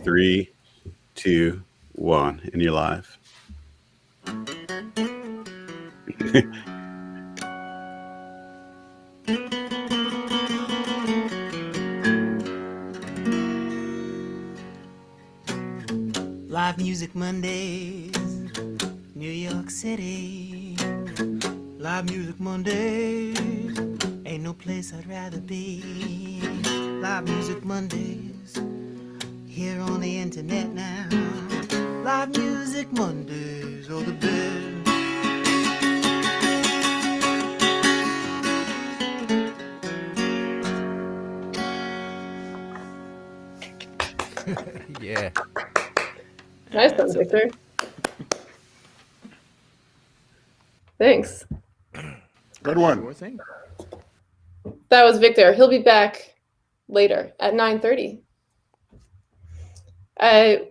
3, 2, 1, and you're live. Live Music Mondays, New York City. Live Music Mondays, ain't no place I'd rather be. Live Music Mondays, here on the internet now. Live Music Mondays, oh the best. Yeah. Nice one, Victor. Thanks. Good one. Sure thing. That was Victor. He'll be back later at 9:30.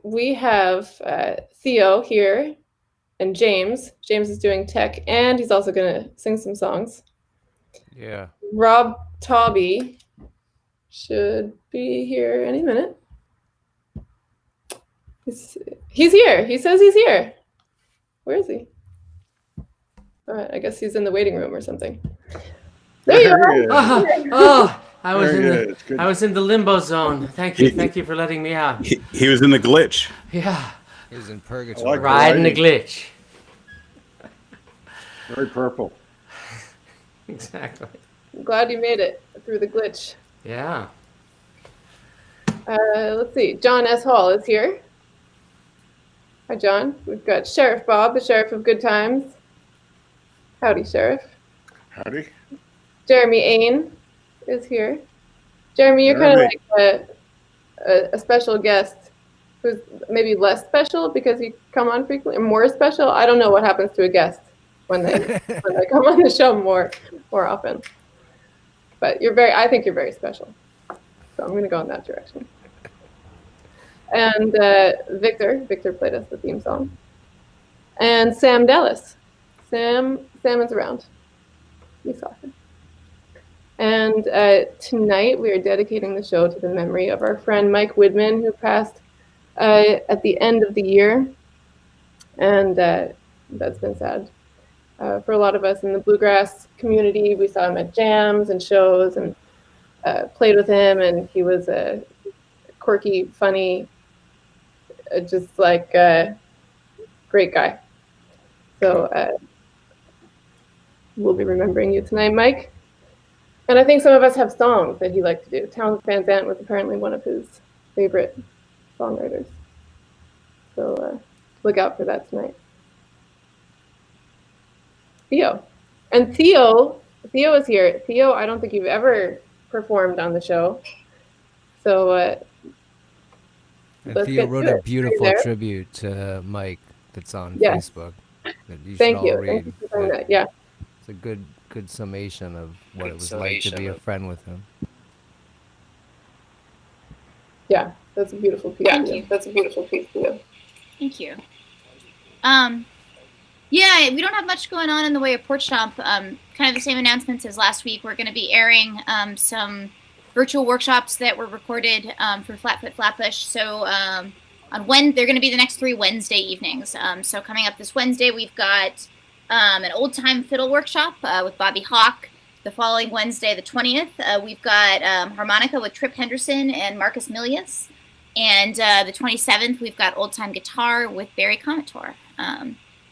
We have Theo here and James. James is doing tech, and he's also going to sing some songs. Yeah. Rob Taube should be here any minute. He's here. He says he's here. Where is he? All right, I guess he's in the waiting room or something. There you are. I was in the limbo zone. Thank you for letting me out. He was in the glitch. Yeah, He was in purgatory. riding the glitch. Very purple. Exactly. I'm glad you made it through the glitch. Yeah. Let's see. John S. Hall is here. Hi, John. We've got Sheriff Bob, the Sheriff of Goodtimes. Howdy, Sheriff. Howdy. Jeremy Ain is here. Jeremy, you're kind of like a special guest who's maybe less special because you come on frequently, or more special. I don't know what happens to a guest when they come on the show more often. But I think you're very special. So I'm going to go in that direction. And Victor played us the theme song. And Sam Dallas. Sam is around. We saw him. And tonight we are dedicating the show to the memory of our friend Mike Widman, who passed at the end of the year. And that's been sad. For a lot of us in the bluegrass community, we saw him at jams and shows and played with him, and he was a quirky, funny, just like great guy. So we'll be remembering you tonight, Mike. And I think some of us have songs that he liked to do. Townes Van Zandt was apparently one of his favorite songwriters. So look out for that tonight. Theo. And Theo is here. Theo, I don't think you've ever performed on the show. So Theo wrote a beautiful tribute to Mike that's on Facebook. That you Thank should you. all read. Thank you for doing that. Yeah. It's a good summation of what it was like to be a friend with him. Yeah, that's a beautiful piece. Thank you. That's a beautiful piece for you. Thank you. Yeah, we don't have much going on in the way of Porch Stomp. Kind of the same announcements as last week. We're going to be airing some virtual workshops that were recorded for Flatfoot Flatbush. So they're going to be the next 3 Wednesday evenings. So coming up this Wednesday, we've got an old time fiddle workshop with Bobby Hawk. The following Wednesday, the 20th, we've got harmonica with Trip Henderson and Marcus Milius. And the 27th, we've got old time guitar with Barry Conator.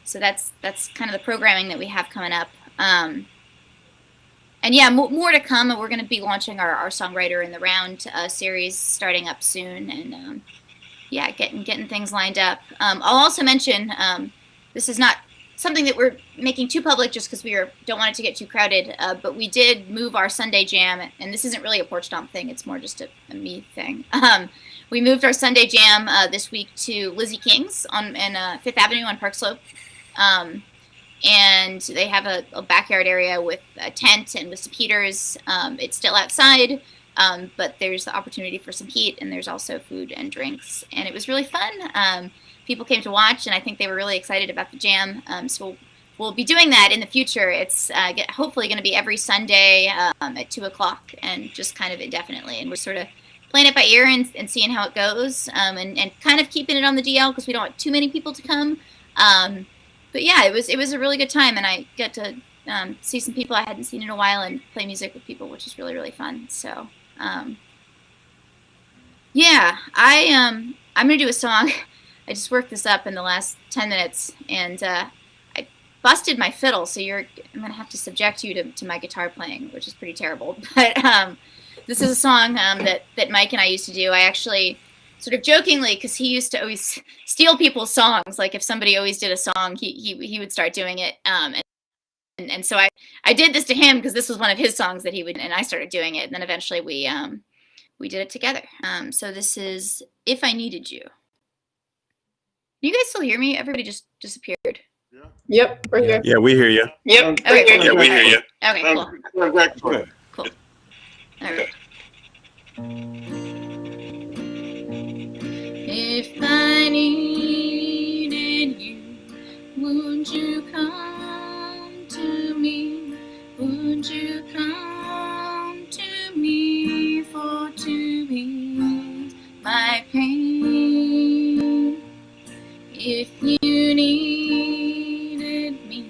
So that's kind of the programming that we have coming up. And yeah, more to come. We're going to be launching our Songwriter in the Round series starting up soon. And yeah, getting things lined up. I'll also mention this is not something that we're making too public just because we don't want it to get too crowded. But we did move our Sunday jam, and this isn't really a Porch Stomp thing. It's more just a me thing. We moved our Sunday jam this week to Lizzie King's on 5th Avenue on Park Slope. And they have a backyard area with a tent and with some heaters. It's still outside, but there's the opportunity for some heat, and there's also food and drinks. And it was really fun. People came to watch, and I think they were really excited about the jam. So we'll be doing that in the future. It's hopefully going to be every Sunday at 2 o'clock and just kind of indefinitely. And we're sort of playing it by ear and seeing how it goes, and kind of keeping it on the DL because we don't want too many people to come. But yeah, it was a really good time, and I get to see some people I hadn't seen in a while and play music with people, which is really, really fun. So yeah, I'm gonna do a song. I just worked this up in the last 10 minutes, and I busted my fiddle, so I'm gonna have to subject you to my guitar playing, which is pretty terrible. But this is a song that Mike and I used to do. I actually sort of jokingly, because he used to always steal people's songs. Like if somebody always did a song, he would start doing it. And so I did this to him because this was one of his songs that he would, and I started doing it. And then eventually we did it together. So this is If I Needed You. Can you guys still hear me? Everybody just disappeared. Yep, we're here. Yeah, we hear you. Yep. Okay, Yeah, we hear you. Okay, cool. Good. Cool. All right. If I needed you, would you come to me? Would you come to me for to ease my pain? If you needed me,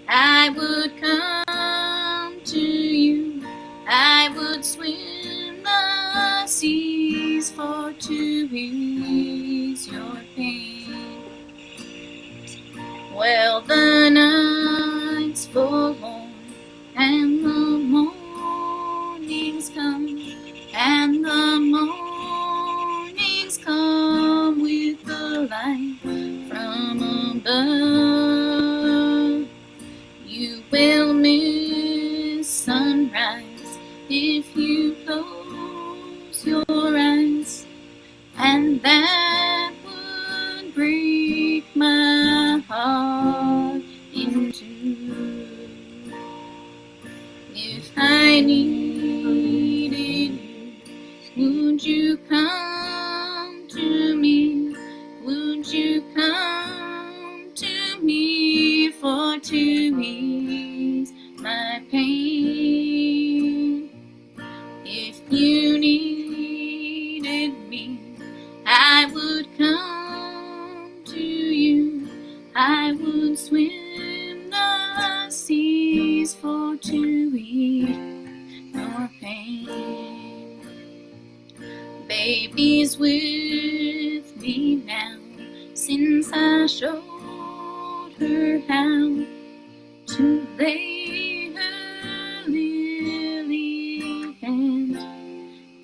I would come to you. I would swim the seas for to ease your pain. Well, the nights fall long and the mornings come, and the mornings come with the light from above. You will miss sunrise if you close your eyes, and that would break my heart in two. If I needed you, would you come to me? Would you come to me for to ease my pain? If you needed me, I would come to you. I would swim the seas for to ease your pain. Baby's with me now, since I showed her how to lay her lily hand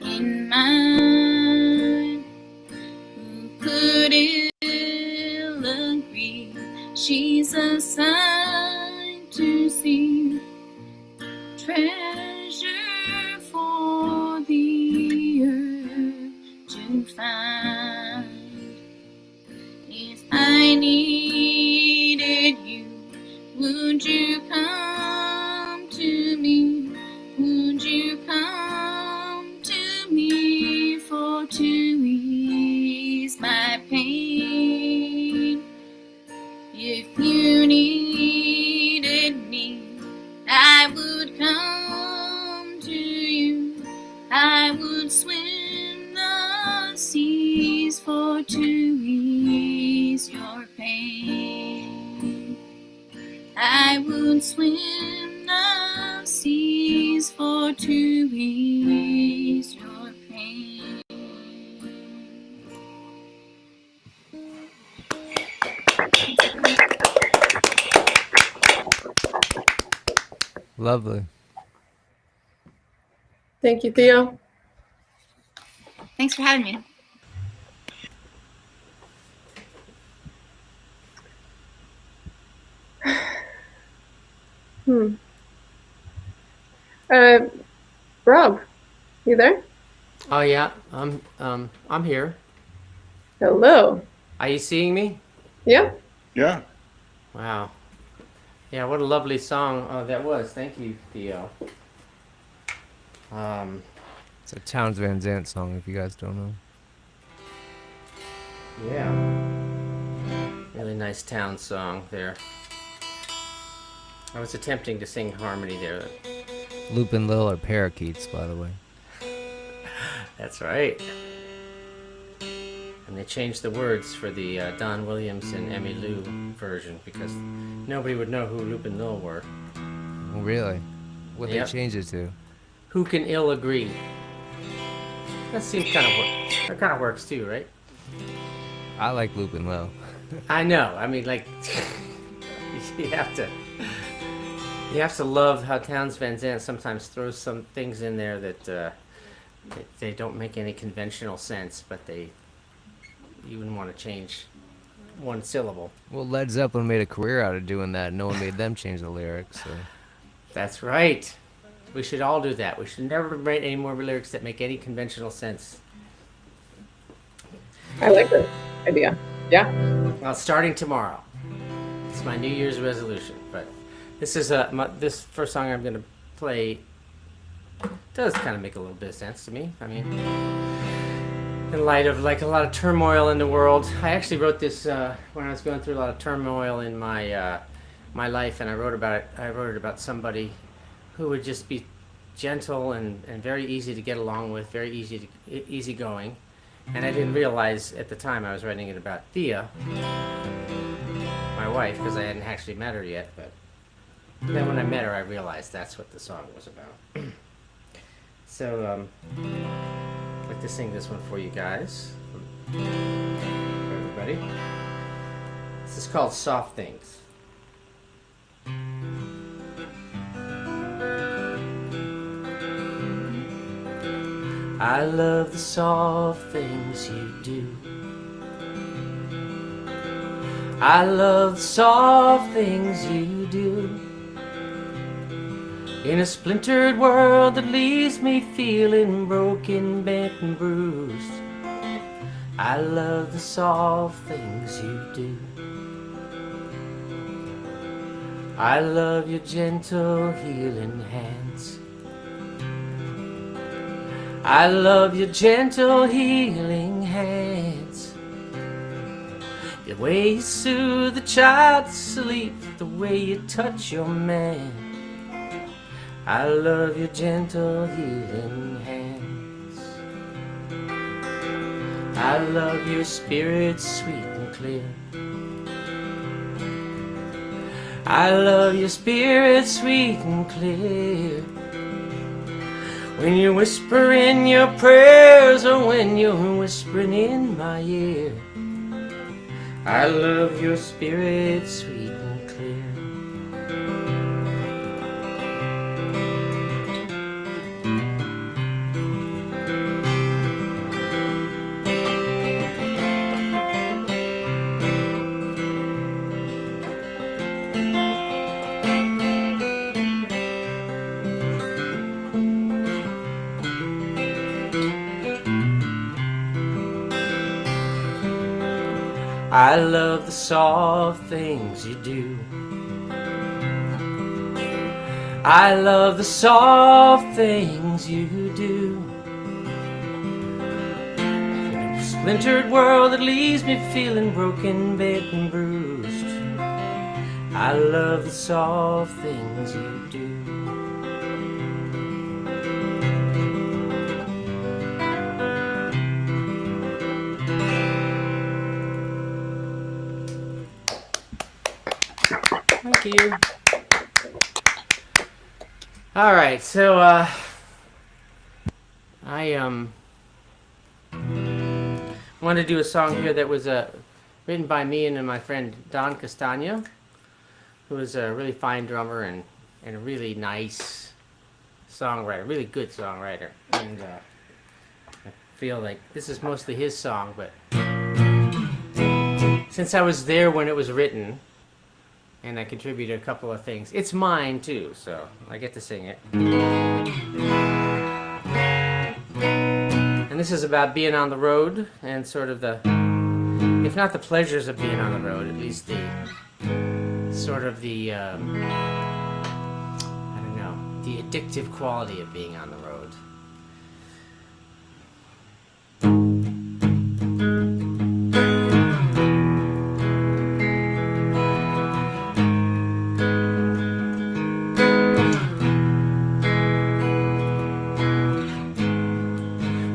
in mine. Who could ill agree? She's a sight to see, treasure for the earth to find. If I needed you, would you come to me? Would you come to me for to ease my pain? If you needed me, I would come to you. I would swim the seas for to ease your pain. I would swim the seas for to ease your pain. Lovely. Thank you, Theo. Thanks for having me. Rob, you there? Oh yeah, I'm here. Hello. Are you seeing me? Yeah. Yeah. Wow. Yeah, what a lovely song that was. Thank you, Theo. It's a Townes Van Zandt song, if you guys don't know. Yeah. Really nice town song there. I was attempting to sing harmony there. Lupin Lil are parakeets, by the way. That's right. And they changed the words for the Don Williams and Emmy Lou version because nobody would know who Lupin Lil were. Really? What Yep. they changed it to? Who can ill agree? That seems kind of work. That kind of works too, right? I like Lupin Low. I know. I mean, like, you have to love how Townes Van Zandt sometimes throws some things in there that they don't make any conventional sense, but you wouldn't want to change one syllable. Well, Led Zeppelin made a career out of doing that. No one made them change the lyrics. So. That's right. We should all do that. We should never write any more lyrics that make any conventional sense. I like this idea. Yeah. Well, starting tomorrow. It's my New Year's resolution. But this is this first song I'm going to play does kind of make a little bit of sense to me. I mean, in light of like a lot of turmoil in the world. I actually wrote this when I was going through a lot of turmoil in my my life, and I wrote about it. I wrote it about somebody who would just be gentle and very easy to get along with, very easygoing. And I didn't realize at the time I was writing it about Theo, my wife, because I hadn't actually met her yet. But then when I met her, I realized that's what the song was about. So I'd like to sing this one for you guys, for everybody. This is called Soft Things. I love the soft things you do. I love the soft things you do. In a splintered world that leaves me feeling broken, bent and bruised, I love the soft things you do. I love your gentle healing hands. I love your gentle healing hands. The way you soothe the child to sleep, the way you touch your man. I love your gentle healing hands. I love your spirit sweet and clear. I love your spirit sweet and clear. When you're whispering your prayers or when you're whispering in my ear, I love your spirit sweet and clear. I love the soft things you do. I love the soft things you do. In a splintered world that leaves me feeling broken, bent and bruised, I love the soft things you do. Thank you. All right, so I wanted to do a song here that was written by me and my friend Don Castagna, who is a really fine drummer and a really nice songwriter, really good songwriter. And I feel like this is mostly his song, but since I was there when it was written, and I contributed a couple of things. It's mine too, so I get to sing it. And this is about being on the road and sort of the, if not the pleasures of being on the road, at least the sort of the, I don't know, the addictive quality of being on the road.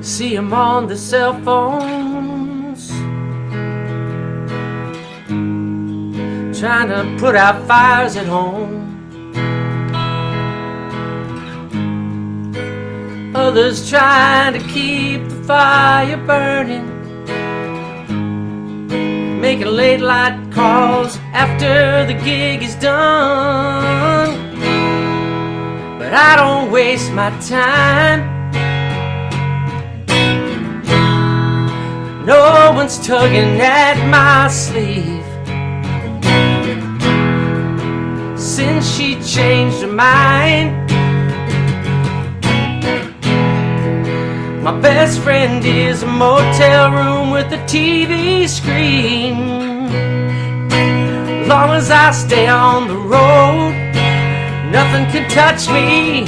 See see them on the cell phones, trying to put out fires at home. Others trying to keep the fire burning, making late light calls after the gig is done. But I don't waste my time. No one's tugging at my sleeve since she changed her mind. My best friend is a motel room with a TV screen. Long as I stay on the road, nothing can touch me.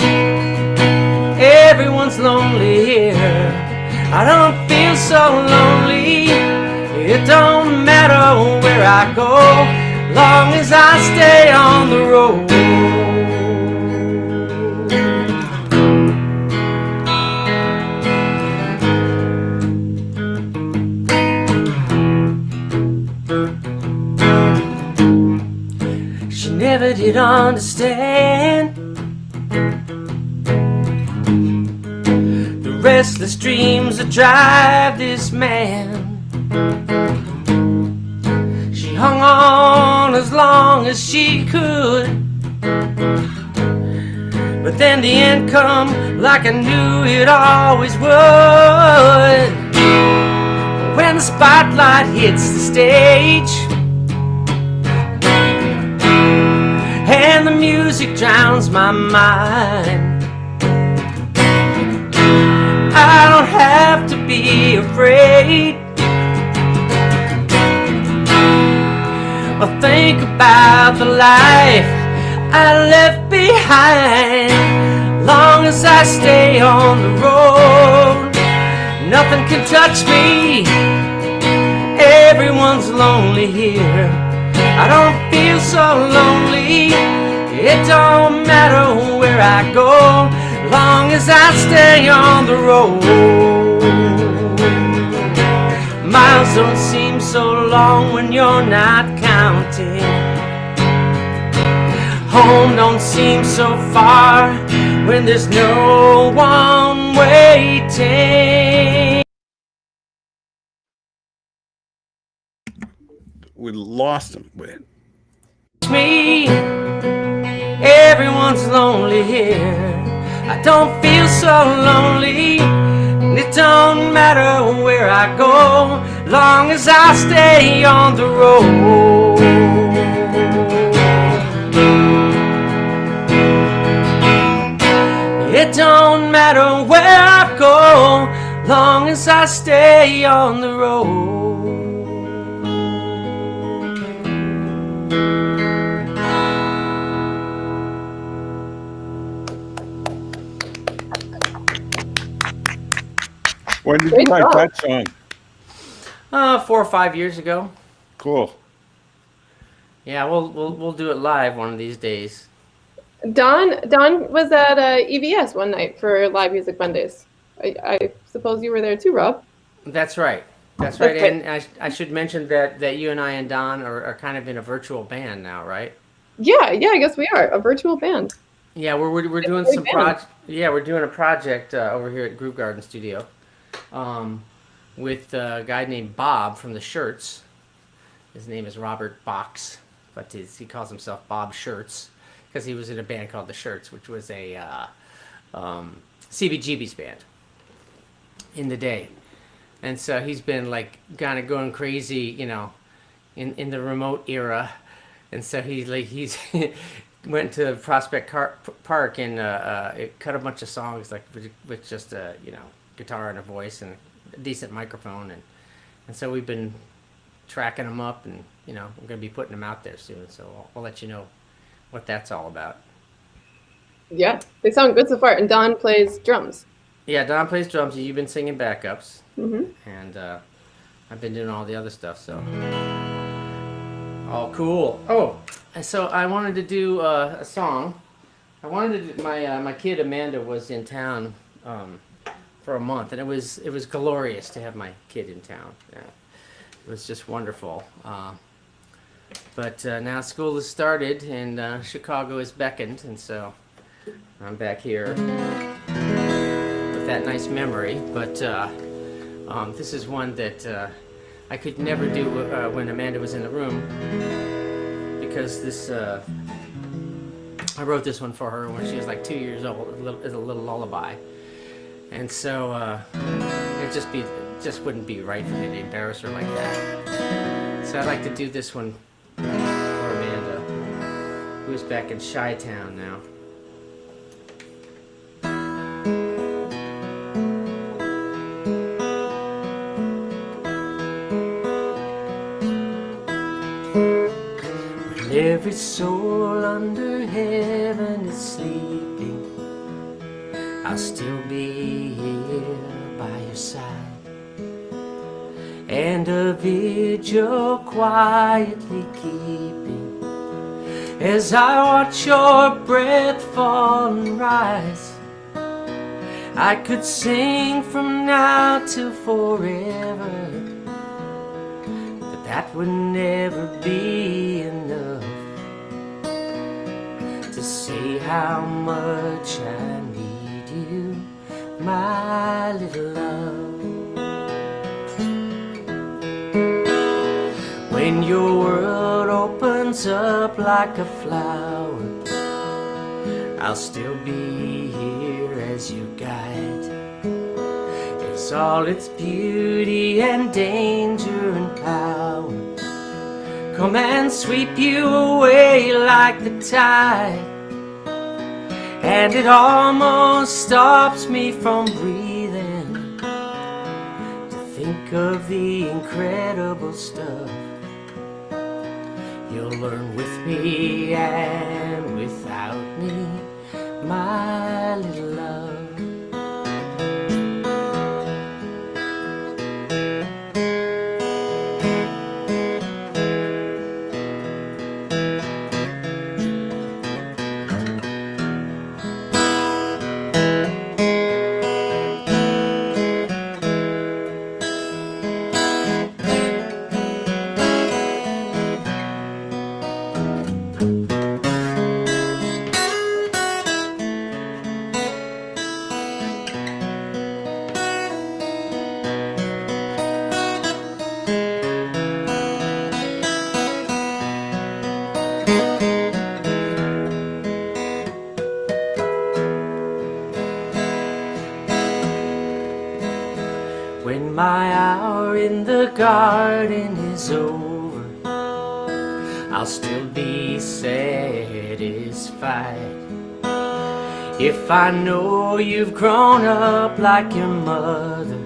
Everyone's lonely here. I don't feel so lonely. It don't matter where I go, long as I stay on the road. She never did understand the restless dreams that drive this man. She hung on as long as she could, but then the end come like I knew it always would. When the spotlight hits the stage and the music drowns my mind, I don't have to be afraid or think about the life I left behind. Long as I stay on the road, nothing can touch me. Everyone's lonely here. I don't feel so lonely. It don't matter where I go, long as I stay on the road. Miles don't seem so long when you're not counting. Home don't seem so far when there's no one waiting. We lost him. Wait. Me, everyone's lonely here. I don't feel so lonely. It don't matter where I go, long as I stay on the road. It don't matter where I go, long as I stay on the road. When did you write that song? 4 or 5 years ago. Cool. Yeah, we'll do it live one of these days. Don was at EVS one night for Live Music Mondays. I suppose you were there too, Rob. That's right. That's right. Okay. And I should mention that you and I and Don are kind of in a virtual band now, right? Yeah, I guess we are a virtual band. Yeah, we're doing some we're doing a project over here at Groove Garden Studio, with a guy named Bob from the Shirts. His name is Robert Box, but he calls himself Bob Shirts because he was in a band called the Shirts, which was a CBGB's band in the day. And so he's been like kind of going crazy, you know, in the remote era. And so he's went to Prospect Park and it cut a bunch of songs like with just a guitar and a voice and a decent microphone, and so we've been tracking them up, and we're going to be putting them out there soon. So I'll let you know what that's all about. Yeah, they sound good so far. And Don plays drums. Yeah, Don plays drums. You've been singing backups, and I've been doing all the other stuff. So all cool. Oh, so I wanted to do a song. I wanted to. My kid Amanda was in town for a month, and it was glorious to have my kid in town. Yeah. It was just wonderful. But now school has started, and Chicago has beckoned, and so I'm back here with that nice memory. But this is one that I could never do when Amanda was in the room, because this I wrote this one for her when she was like 2 years old as a little lullaby, and so it just wouldn't be right for me to embarrass her like that. So I'd like to do this one for Amanda, who's back in Chi-Town now. When every soul under heaven is sleeping, I'll still be here by your side, and a vigil quietly keeping as I watch your breath fall and rise. I could sing from now till forever, but that would never be enough to say how much I need you, my little love. When your world opens up like a flower, I'll still be here as you guide. It's all its beauty and danger and power come and sweep you away like the tide, and it almost stops me from breathing to think of the incredible stuff you'll learn with me and without me, my little love. When my hour in the garden is over, I'll still be satisfied if I know you've grown up like your mother,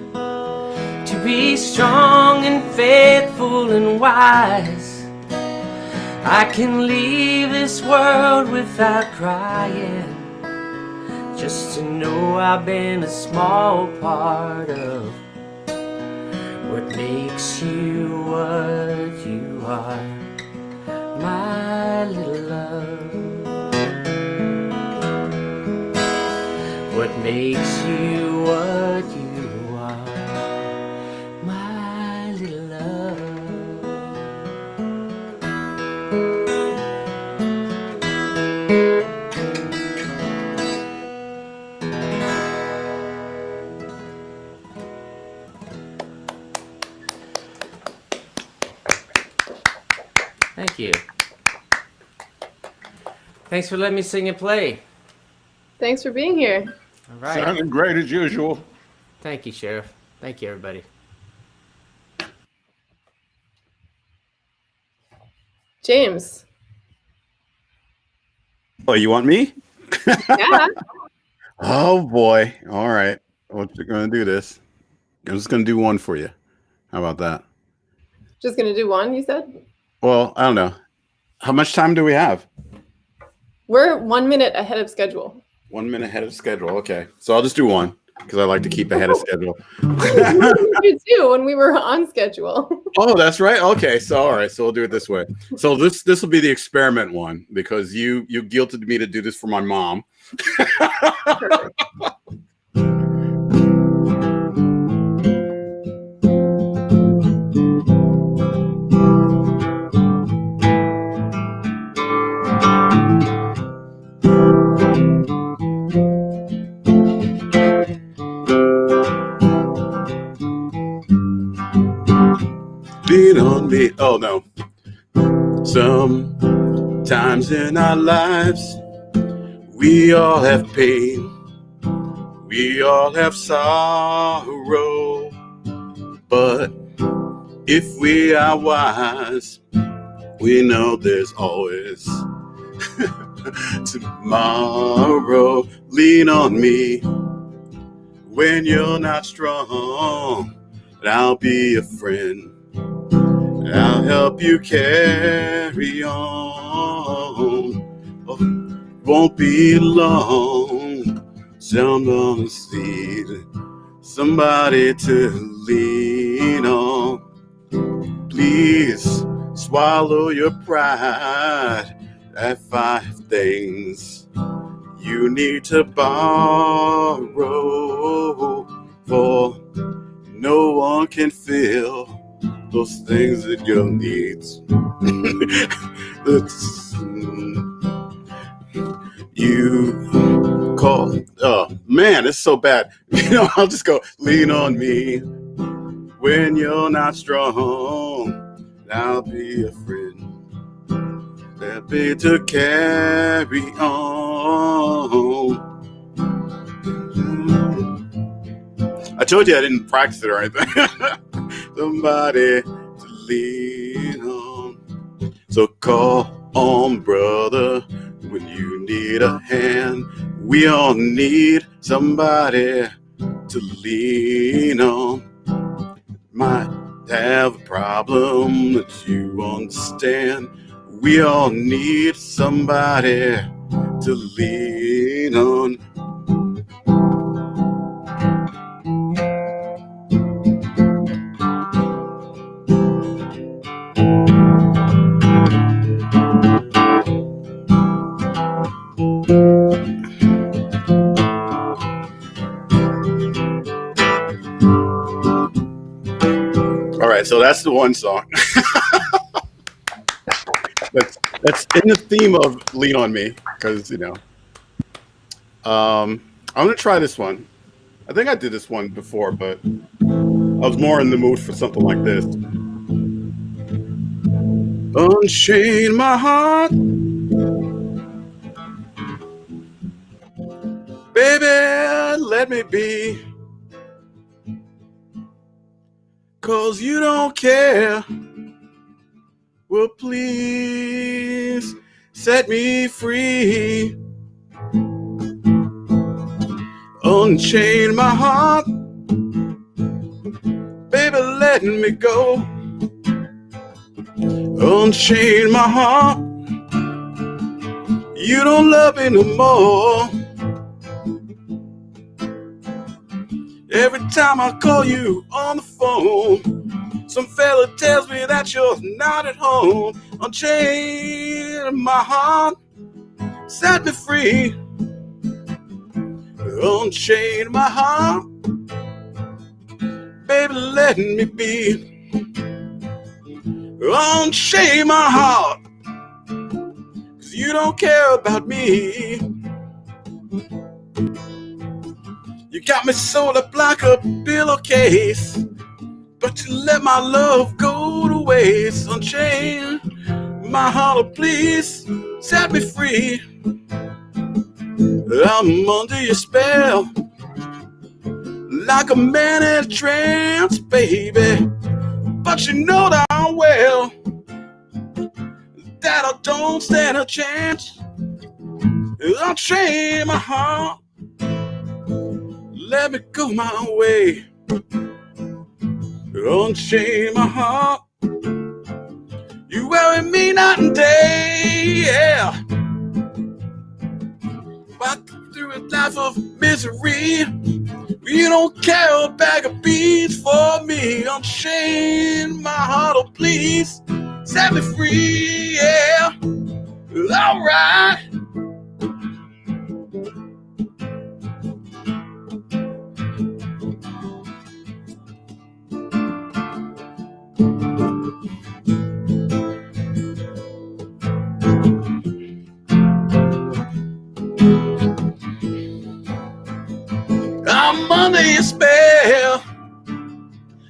to be strong and faithful and wise. I can leave this world without crying, just to know I've been a small part of what makes you what you are, my little love. What makes you what you are, my little love. Thank you. Thanks for letting me sing and play. Thanks for being here. All right. Sounding great as usual. Thank you, Sheriff. Thank you, everybody. James. Oh, you want me? Yeah. Oh boy. All right. We're going to do this. I'm just going to do one for you. How about that? Just going to do one, you said? Well, I don't know. How much time do we have? We're 1 minute ahead of schedule. 1 minute ahead of schedule. Okay. So I'll just do one because I like to keep ahead of schedule. We did too when we were on schedule. Oh, that's right. Okay. So, all right. So we'll do it this way. So this will be the experiment one because you guilted me to do this for my mom. Lean on me. Oh no. Sometimes in our lives, we all have pain. We all have sorrow. But if we are wise, we know there's always tomorrow. Lean on me when you're not strong, and I'll be a friend. I'll help you carry on. Oh, won't be long. Someone see somebody to lean on. Please swallow your pride at 5 things you need to borrow, for no one can fill those things that you'll need. You call, oh man, it's so bad. I'll just go, lean on me when you're not strong. I'll be a friend. Happy to carry on. I told you I didn't practice it or anything. Somebody to lean on. So call on, brother, when you need a hand. We all need somebody to lean on. Might have a problem that you understand. We all need somebody to lean on. All right, so that's the one song. That's in the theme of Lean on Me, because, I'm going to try this one. I think I did this one before, but I was more in the mood for something like this. Unchain my heart, baby, let me be, 'cause you don't care. Well, please set me free. Unchain my heart, baby, let me go. Unchain my heart, you don't love me no more. Every time I call you on the phone, some fella tells me that you're not at home. Unchain my heart, set me free. Unchain my heart, baby, let me be. Unchain my heart, 'cause you don't care about me. You got me sewn up like a pillowcase, but you let my love go to waste. Unchain my heart, please set me free. I'm under your spell, like a man in a trance, baby. But you know darn well that I don't stand a chance. Unchain my heart, let me go my way. Unchain my heart, you worry me night and day, yeah. Walk through a life of misery, you don't care a bag of beans for me. Unchain my heart, oh please set me free, yeah. All right. I'm under your spell,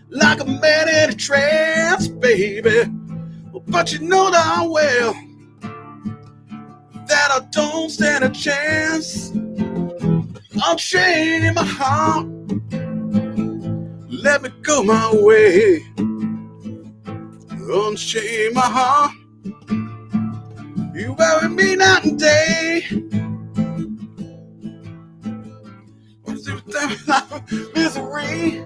like a man in a trance, baby. But you know darn well that I don't stand a chance. Unchain my heart, let me go my way. Unchain my heart, you worry me night and day. Misery,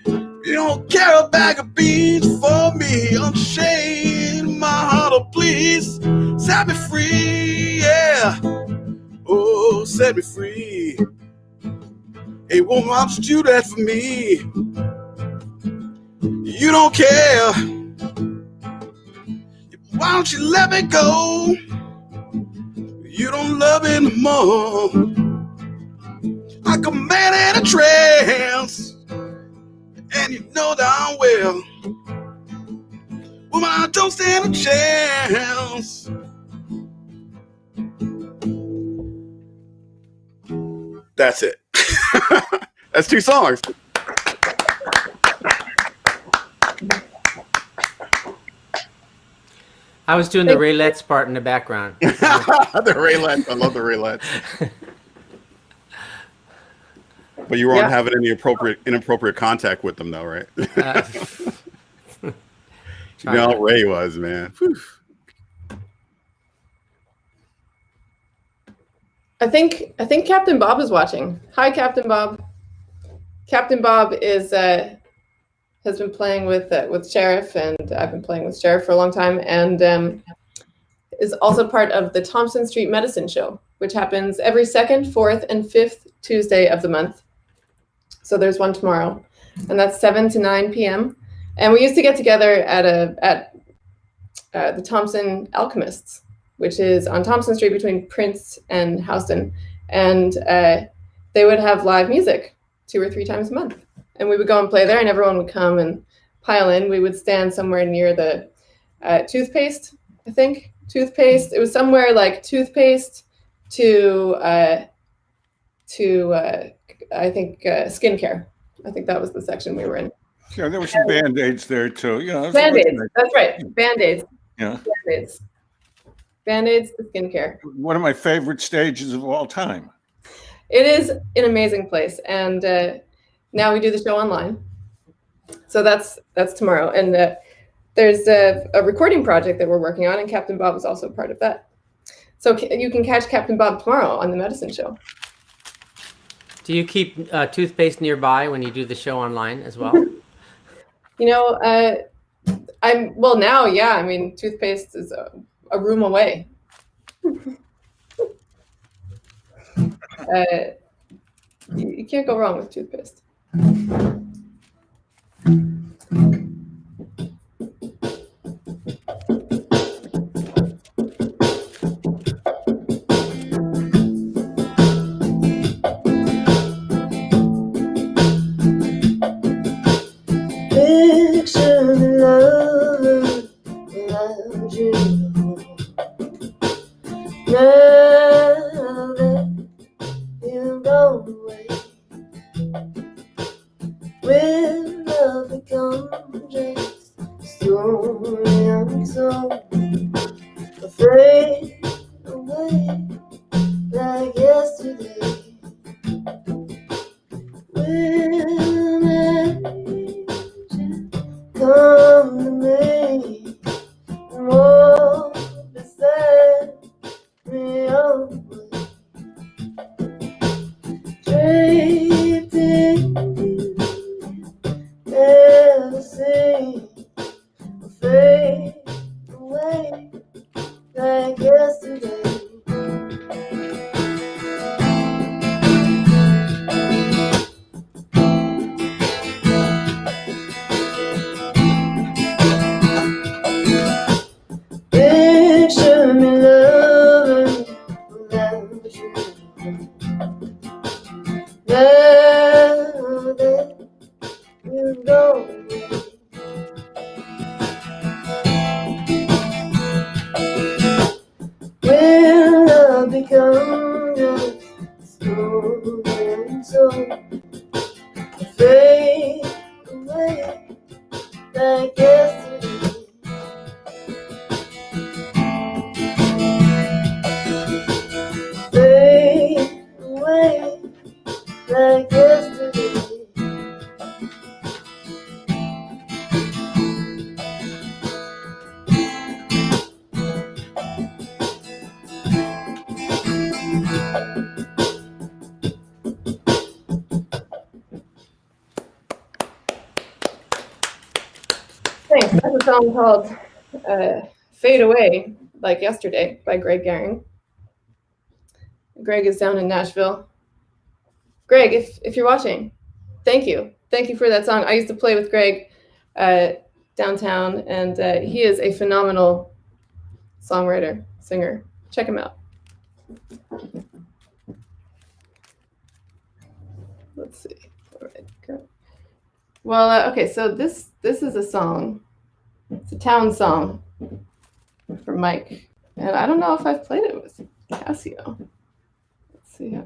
you don't care a bag of beans for me. Unchain my heart, oh please set me free, yeah. Oh, set me free. Hey woman, why don't you do that for me? You don't care. Why don't you let me go? You don't love me no more. Like a man in a trance, and you know darn well, woman, I don't stand a chance. That's it. That's 2 songs. I was doing the Raylettes part in the background. The Raylettes, I love the Raylettes. But you weren't having any inappropriate contact with them, though, right? You know how Ray was, man. Whew. I think Captain Bob is watching. Hi, Captain Bob. Captain Bob is has been playing with Sheriff, and I've been playing with Sheriff for a long time, and is also part of the Thompson Street Medicine Show, which happens every 2nd, 4th, and 5th Tuesday of the month. So there's one tomorrow, and that's 7 to 9 p.m. And we used to get together at the Thompson Alchemists, which is on Thompson Street between Prince and Houston, and they would have live music 2 or 3 times a month, and we would go and play there, and everyone would come and pile in. We would stand somewhere near the toothpaste, I think. Toothpaste. It was somewhere like toothpaste to I think skincare. I think that was the section we were in. Yeah, there were some Band-Aids there too. You know, Band-Aids. That's right. Band-Aids. Yeah. Band-Aids. Band-Aids to skincare. One of my favorite stages of all time. It is an amazing place, and now we do the show online. So that's tomorrow, and there's a recording project that we're working on, and Captain Bob is also part of that. So you can catch Captain Bob tomorrow on the Medicine Show. Do you keep toothpaste nearby when you do the show online as well? You know, now, yeah. I mean, toothpaste is a room away. You can't go wrong with toothpaste. become just stolen soul. Fade away like yesterday. Fade away like yesterday. Thanks. That's a song called Fade Away Like Yesterday by Greg Gehring. Greg is down in Nashville. Greg, if you're watching, thank you. Thank you for that song. I used to play with Greg downtown, and he is a phenomenal songwriter, singer. Check him out. Let's see. All right, go. Well, okay, so this is a song. It's a town song from Mike, and I don't know if I've played it with Casio. Let's see. Yeah.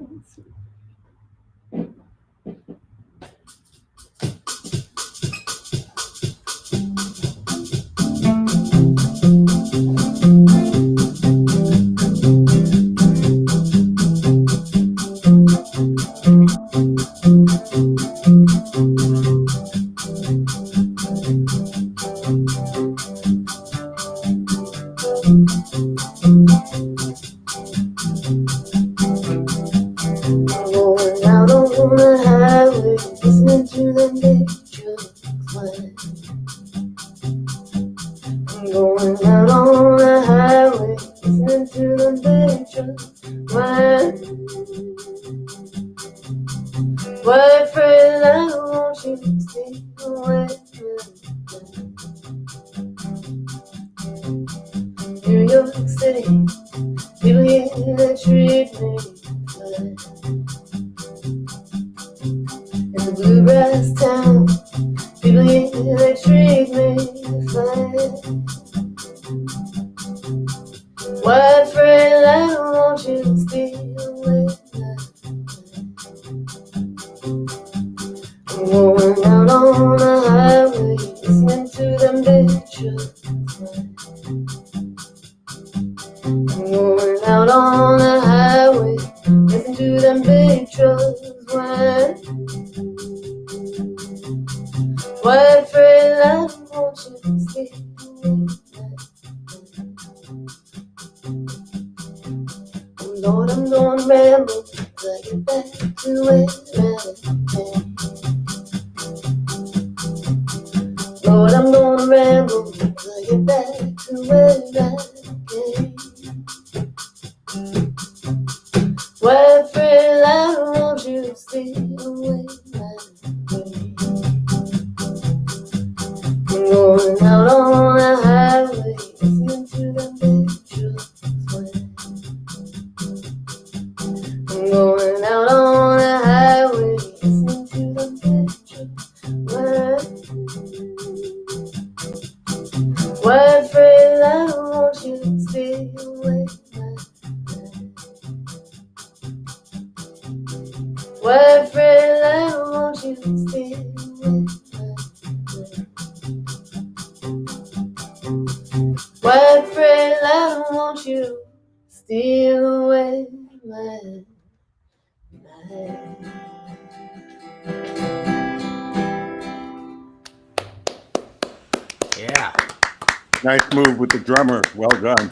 Nice move with the drummer. Well done.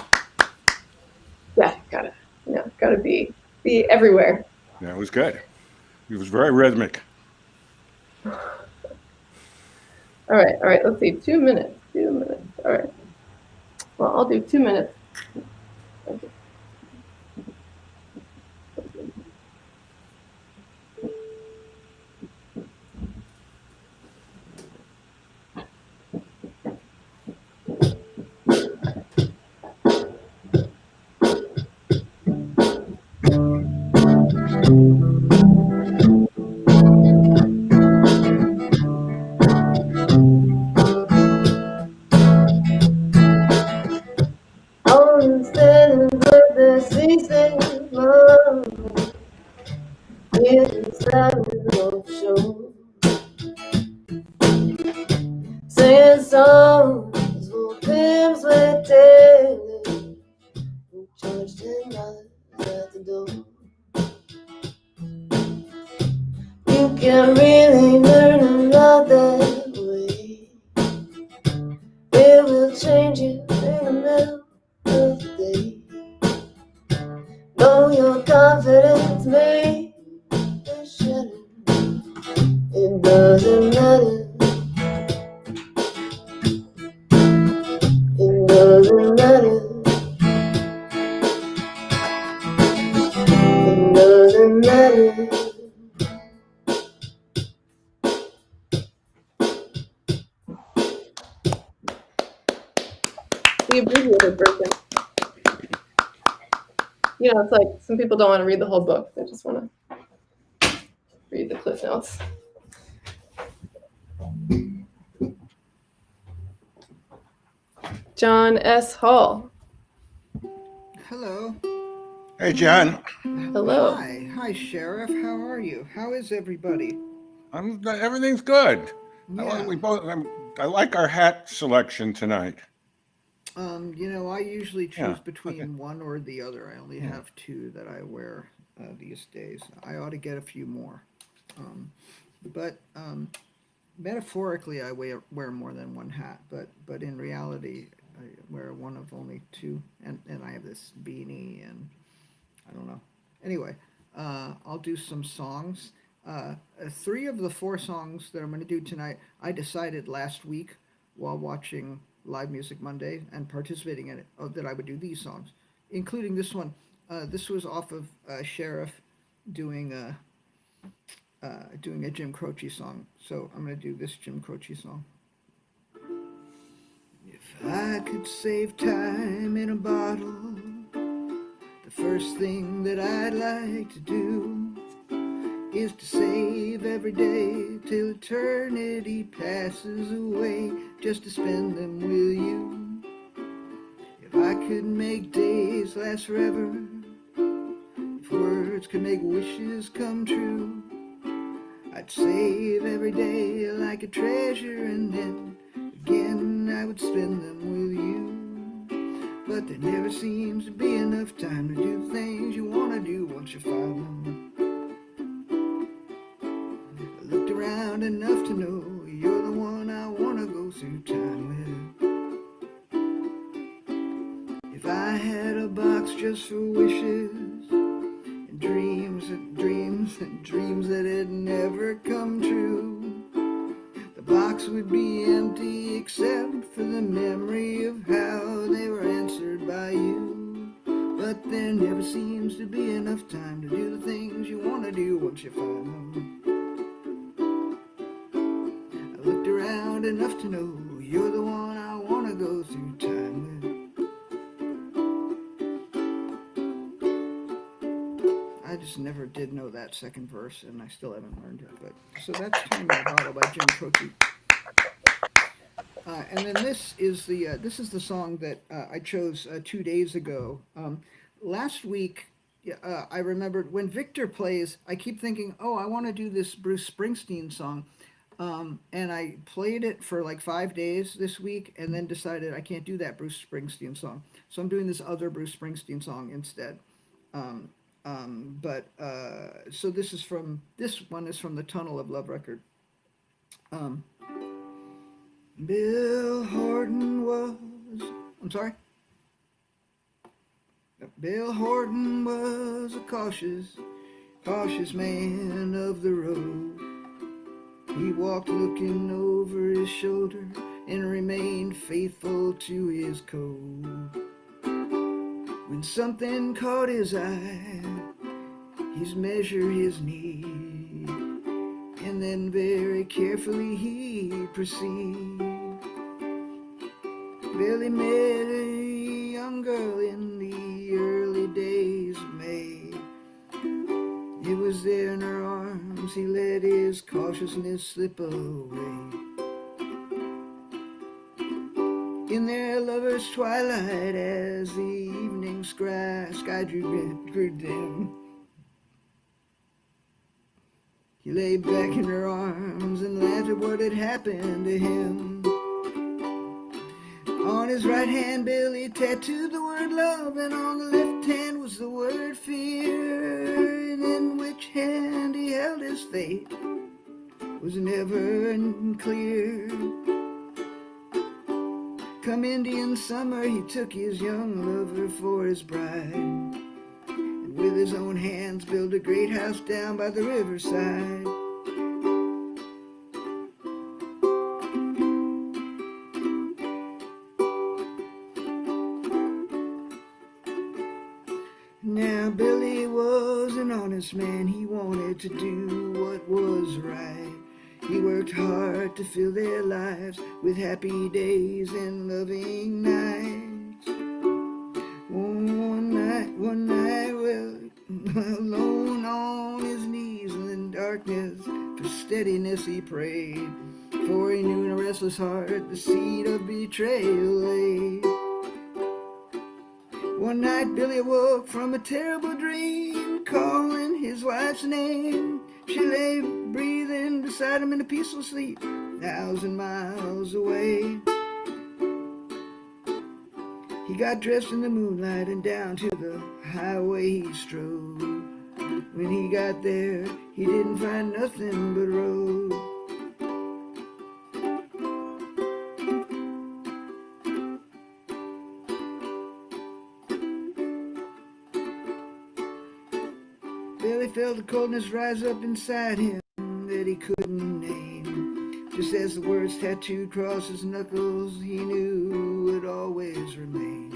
Yeah, gotta be everywhere. Yeah, it was good. It was very rhythmic. All right. Let's see. 2 minutes. All right. Well, I'll do 2 minutes. Okay. Instead of I really learned a lot that way. It will change you in the middle of the day. Know your confidence may be shattered. It doesn't matter. It doesn't matter. It doesn't matter. The abbreviated version. You know, it's like some people don't want to read the whole book. They just want to read the Cliff Notes. John S. Hall. Hello. Hey, John. Hello. Hi, Sheriff. How are you? How is everybody? Everything's good. Yeah. I like our hat selection tonight. I usually choose between one or the other. I only have two that I wear these days. I ought to get a few more. But metaphorically, I wear more than one hat. But in reality, I wear one of only two. And I have this beanie, and I don't know. Anyway, I'll do some songs. 3 of the 4 songs that I'm going to do tonight, I decided last week while watching Live Music Monday and participating in it, that I would do these songs, including this one. This was off of Sheriff doing a Jim Croce song. So I'm going to do this Jim Croce song. If I could save time in a bottle, the first thing that I'd like to do is to save every day till eternity passes away, just to spend them with you. If I could make days last forever, if words could make wishes come true, I'd save every day like a treasure, and then again I would spend them with you. But there never seems to be enough time to do things you want to do once you find them. I looked around enough to know you're the one I want to go through time with. If I had a box just for wishes and dreams that had never come true, the box would be empty except for the memory of how they were answered by you. But there never seems to be enough time to do the things you want to do once you find them. I looked around enough to know you're the one I want to go through time with. I just never did know that second verse, and I still haven't learned it. But so that's "Time in a Bottle" by Jim Croce. And then this is the song that I chose 2 days ago. Last week, I remembered when Victor plays, I keep thinking, oh, I want to do this Bruce Springsteen song. And I played it for like 5 days this week, and then decided I can't do that Bruce Springsteen song. So I'm doing this other Bruce Springsteen song instead. So this one is from the Tunnel of Love record. Bill Horton was a cautious man of the road. He walked looking over his shoulder and remained faithful to his code. When something caught his eye, he's measured his need, and then very carefully he proceeds. Billy met a young girl in the early days of May. It was there in her arms he let his cautiousness slip away. In their lovers' twilight, as the evening sky grew dim, he lay back in her arms and laughed at what had happened to him. On his right hand, Billy tattooed the word love, and on the left hand was the word fear. And in which hand he held his fate, was never clear. Come Indian summer, he took his young lover for his bride, and with his own hands built a great house down by the riverside. Now Billy was an honest man, he wanted to do what was right. He worked hard to fill their lives with happy days and loving nights. One night, well, alone on his knees in the darkness, for steadiness he prayed, for he knew in a restless heart the seed of betrayal lay. One night Billy awoke from a terrible dream, calling his wife's name. She lay breathing beside him in a peaceful sleep, 1,000 miles away. He got dressed in the moonlight and down to the highway he strode. When he got there, he didn't find nothing but road. Billy felt the coldness rise up inside him that he couldn't name. Just as the words tattooed across his knuckles, he knew would always remain.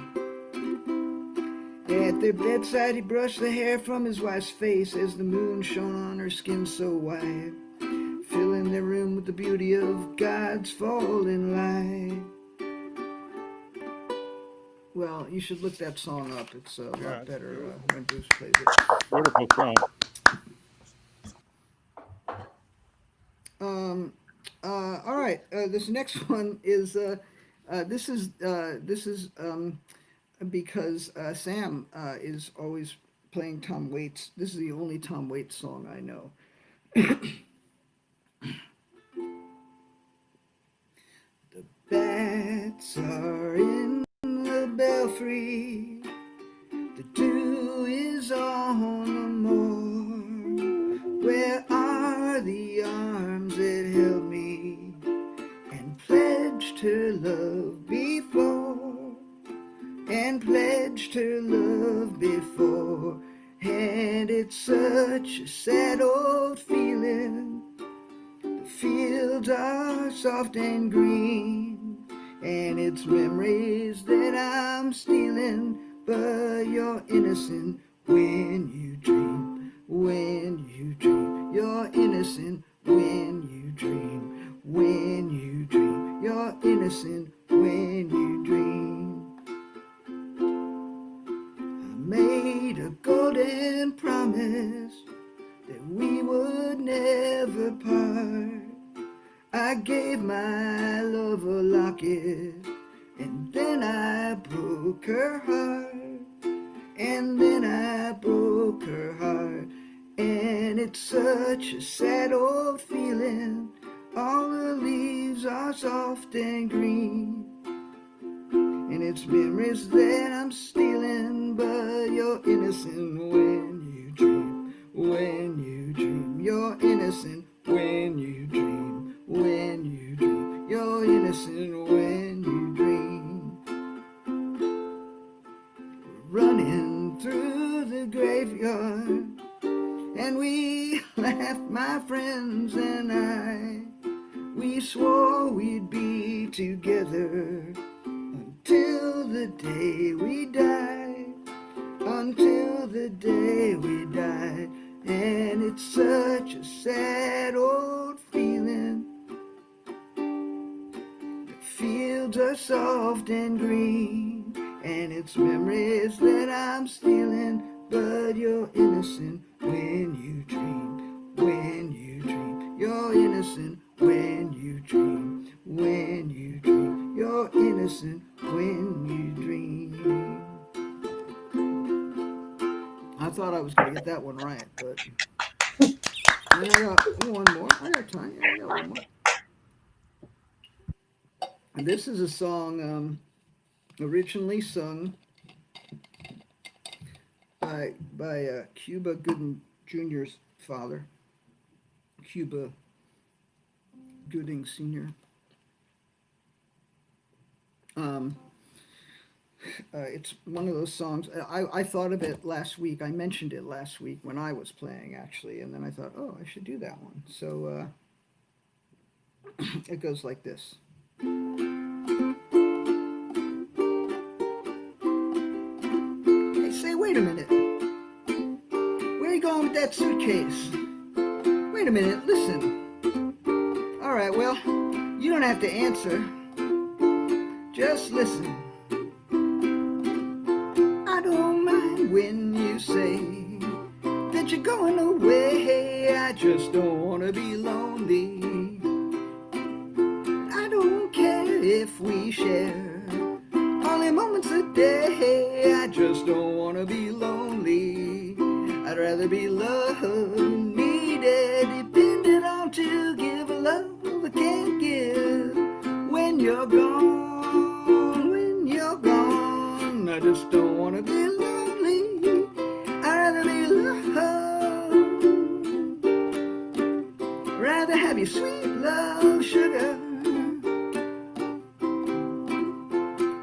At their bedside, he brushed the hair from his wife's face as the moon shone on her skin so white, filling their room with the beauty of God's falling light. Well, you should look that song up. It's a lot better when Bruce plays it. Beautiful song. All right. This next one is this is because Sam is always playing Tom Waits. This is the only Tom Waits song I know. The bats are in the belfry, the dew is on the moor. Where are the arms that held me and pledged her love before, and pledged her love before? And it's such a sad old feeling. The fields are soft and green, and it's memories that I'm stealing. But you're innocent when you dream, when you dream. You're innocent when you dream, when you dream. You're innocent when you dream. I made a golden promise that we would never part. I gave my love a locket, and then I broke her heart, and then I broke her heart. And it's such a sad old feeling. All the leaves are soft and green, and it's memories that I'm stealing. But you're innocent when you dream, when you dream. You're innocent when you dream, when you dream. You're innocent when you dream. We're running through the graveyard, and we laughed, my friends and I. We swore we'd be together until the day we died, until the day we died. And it's such a sad old feeling. The fields are soft and green, and it's memories that I'm stealing. But you're innocent when you dream, when you dream. You're innocent when you dream, when you dream. You're innocent when you dream. I thought I was going to get that one right, but I got one more. I got time. I got one more. And this is a song originally sung by Cuba Gooding Jr.'s father. Cuba Gooding Sr. It's one of those songs. I thought of it last week. I mentioned it last week when I was playing, actually, and then I thought, oh, I should do that one. So it goes like this. Hey, say, wait a minute. Where are you going with that suitcase? Wait a minute, listen. All right, well, you don't have to answer. Just listen. I don't mind when you say that you're going away. I just don't want to be lonely. I don't care if we share only moments a day. I just don't want to be lonely. I'd rather be loved, needed, depended on to give a love I can't give. When you're gone, when you're gone, I just don't want to be lonely. I'd rather be loved, rather have your sweet love, sugar.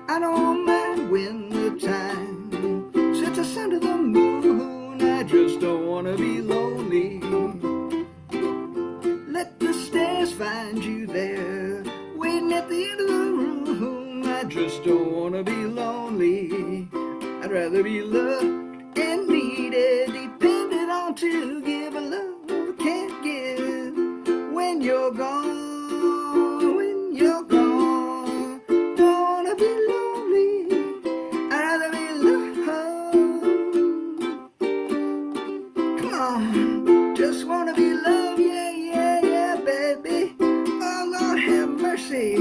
I don't mind when the time sets us under the moon. I just don't want to be lonely. Let the stairs find you there, waiting at the end of the room. I just don't want to be lonely. I'd rather be loved and needed, depended on to give a love I can't give. When you're gone, when you're gone, don't want to be lonely. I'd rather be loved. Come on, just want to be loved, yeah, yeah, yeah, baby. Oh, Lord have mercy.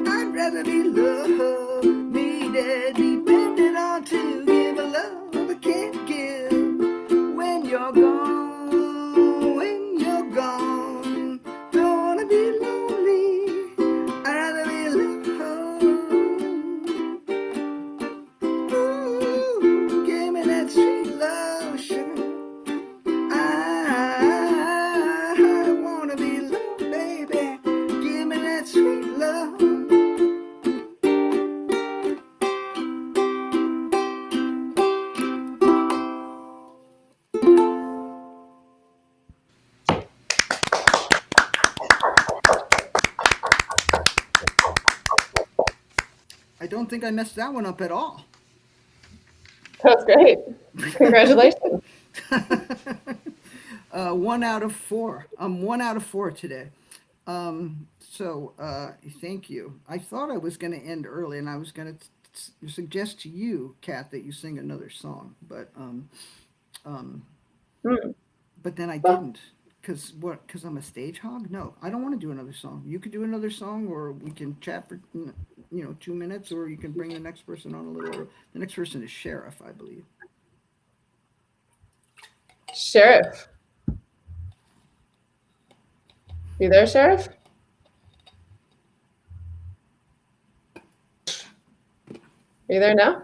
I'd rather be loved, needed, depended on to give a love I can't give. When you're gone, when you're gone, don't want to be lonely. I'd rather be loved. Ooh, give me that sweet love, sugar. I want to be loved, baby. Give me that sweet love. I don't think I messed that one up at all. That's great. Congratulations. 1 out of 4. I'm 1 out of 4 today. So thank you. I thought I was going to end early, and I was going to suggest to you, Kat, that you sing another song, but then I didn't. Because I'm a stage hog? No, I don't want to do another song. You could do another song, or we can chat for 2 minutes, or you can bring the next person on a little early. The next person is Sheriff, I believe. Sheriff. You there, Sheriff? Are you there now?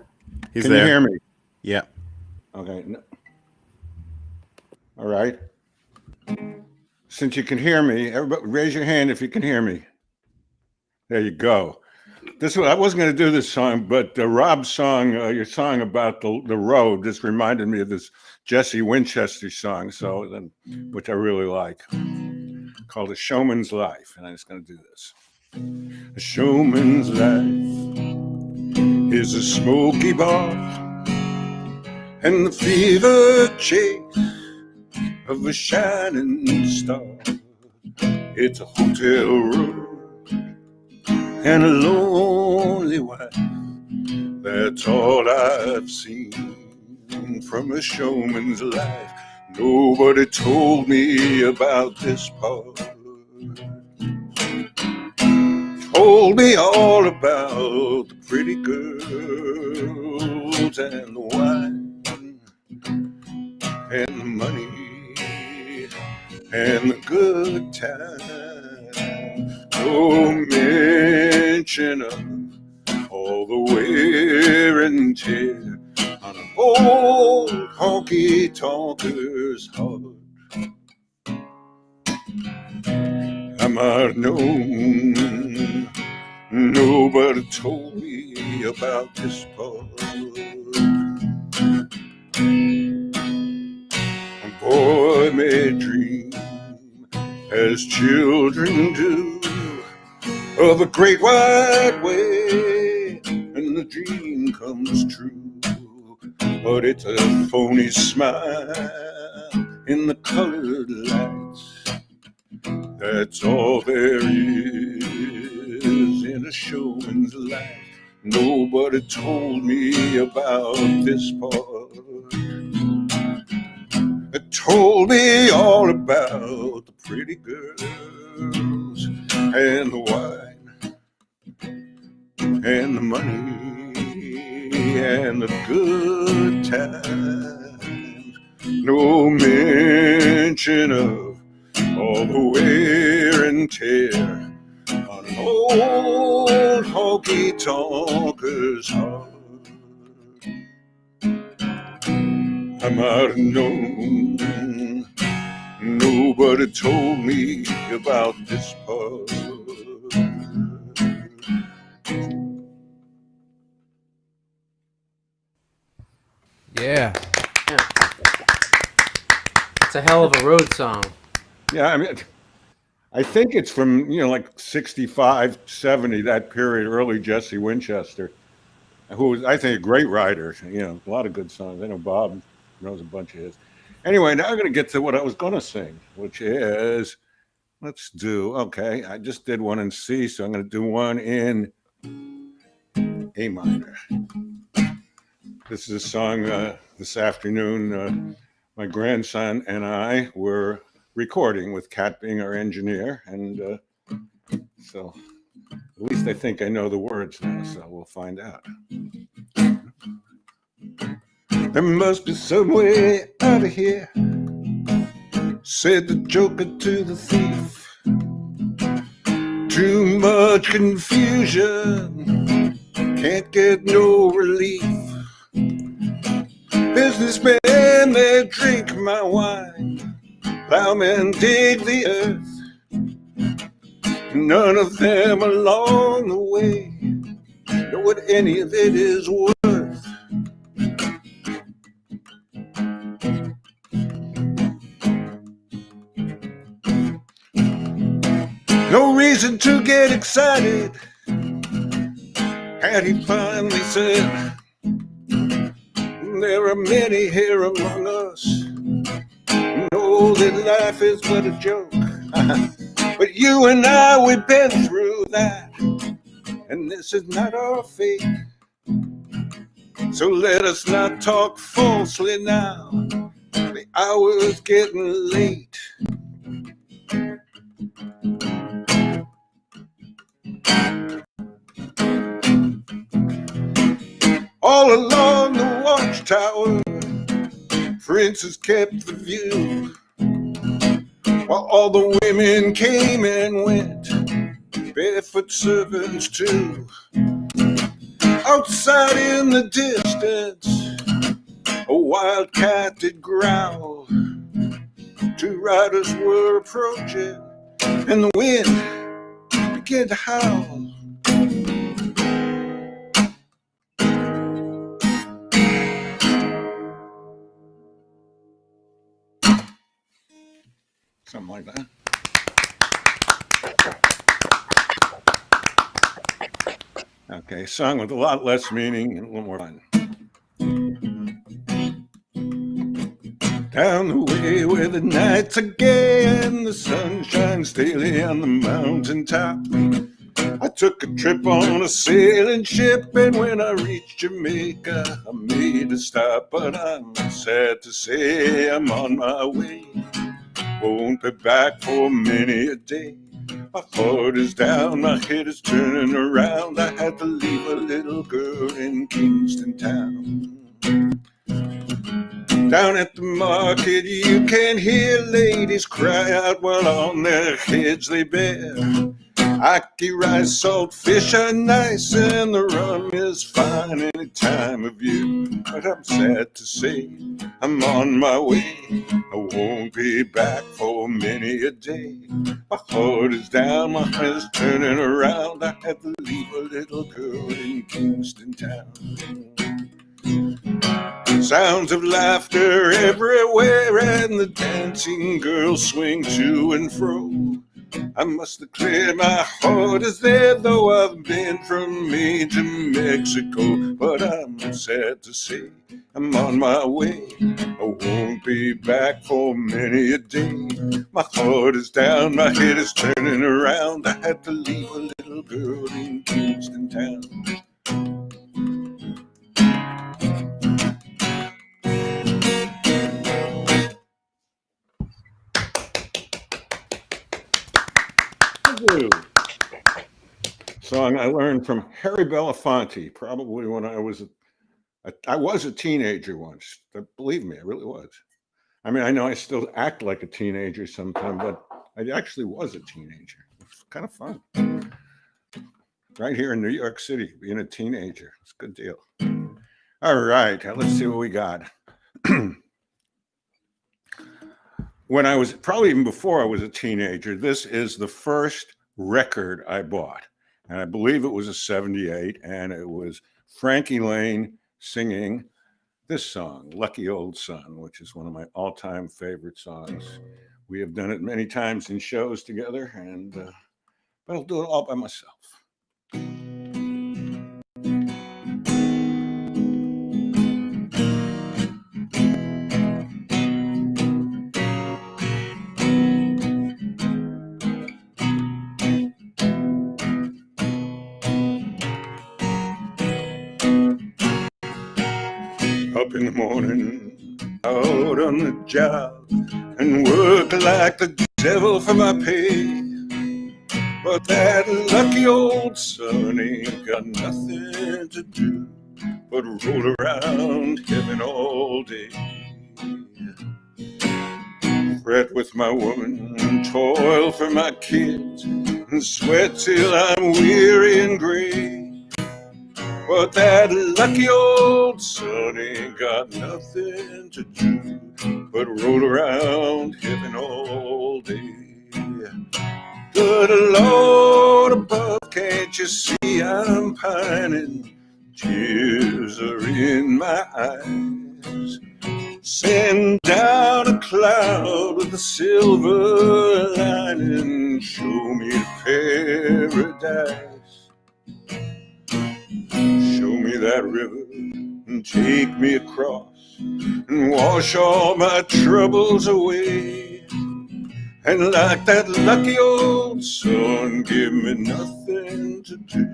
He's Can there. you hear me? Yeah. Okay. All right. Since you can hear me, everybody raise your hand if you can hear me. There you go. I wasn't going to do this song, but Rob's song, your song about the road, just reminded me of this Jesse Winchester song, which I really like, called A Showman's Life. And I'm just going to do this. A showman's life is a smoky bar and the fever chase of a shining star. It's a hotel room and a lonely wife. That's all I've seen from a showman's life. Nobody told me about this part. Told me all about the pretty girls and the wine and the money and the good time. No mention of all the wear and tear on an old honky-tonker's heart. might have known. Nobody told me about this part. A boy may dream, as children do, of a great wide way, and the dream comes true. But it's a phony smile in the colored lights. That's all there is in a showman's life. Nobody told me about this part. It told me all about the pretty girls and the wine and the money and the good times. No mention of all the wear and tear on an old honky-tonker's heart. I might have known. Nobody told me about this part. Yeah. It's a hell of a road song. Yeah, I mean, I think it's from, like 65, 70, that period, early Jesse Winchester, who was, I think, a great writer. A lot of good songs. I know Bob knows a bunch of his. Anyway, now I'm going to get to what I was going to sing, which is, okay, I just did one in C, so I'm going to do one in A minor. This is a song this afternoon. My grandson and I were recording with Kat being our engineer, and so at least I think I know the words now, so we'll find out. There must be some way out of here, said the joker to the thief. Too much confusion, can't get no relief. Businessmen, they drink my wine, plowmen dig the earth. None of them along the way know what any of it is worth. No reason to get excited, had he finally said. There are many here among us who know that life is but a joke. But you and I, we've been through that, and this is not our fate. So let us not talk falsely now, the hour's getting late. All along the watchtower, Francis kept the view, while all the women came and went, barefoot servants too. Outside in the distance, a wildcat did growl. Two riders were approaching, and the wind began to howl. Something like that. Okay, song with a lot less meaning and a little more fun. Down the way where the nights are gay and the sun shines daily on the mountain top, I took a trip on a sailing ship, and when I reached Jamaica, I made a stop. But I'm sad to say I'm on my way, won't be back for many a day. My heart is down, my head is turning around. I had to leave a little girl in Kingston town. Down at the market you can hear ladies cry out while on their heads they bear. Ackee rice, salt fish are nice, and the rum is fine any time of year. But I'm sad to say I'm on my way. I won't be back for many a day. My heart is down, my head is turning around. I had to leave a little girl in Kingston town. Sounds of laughter everywhere, and the dancing girls swing to and fro. I must have cleared my heart is there, though I've been from Maine to Mexico. But I'm sad to say I'm on my way. I won't be back for many a day. My heart is down, my head is turning around. I had to leave a little girl in Kingston town. Song I learned from Harry Belafonte, probably when I was a teenager once. Believe me, I really was. I mean, I know I still act like a teenager sometimes, but I actually was a teenager. It's kind of fun. Right here in New York City, being a teenager. It's a good deal. All right, let's see what we got. When I was, probably even before I was a teenager, this is the first record I bought. And I believe it was a 78, and it was Frankie Lane singing this song, Lucky Old Son, which is one of my all-time favorite songs. We have done it many times in shows together, and but I'll do it all by myself. Up in the morning, out on the job, and work like the devil for my pay. But that lucky old son ain't got nothing to do but roll around heaven all day. Fret with my woman, and toil for my kids, and sweat till I'm weary and gray. But that lucky old son ain't got nothing to do but roll around heaven all day. Good Lord above, can't you see I'm pining? Tears are in my eyes. Send down a cloud with a silver lining, show me paradise. Show me that river and take me across and wash all my troubles away. And like that lucky old son, give me nothing to do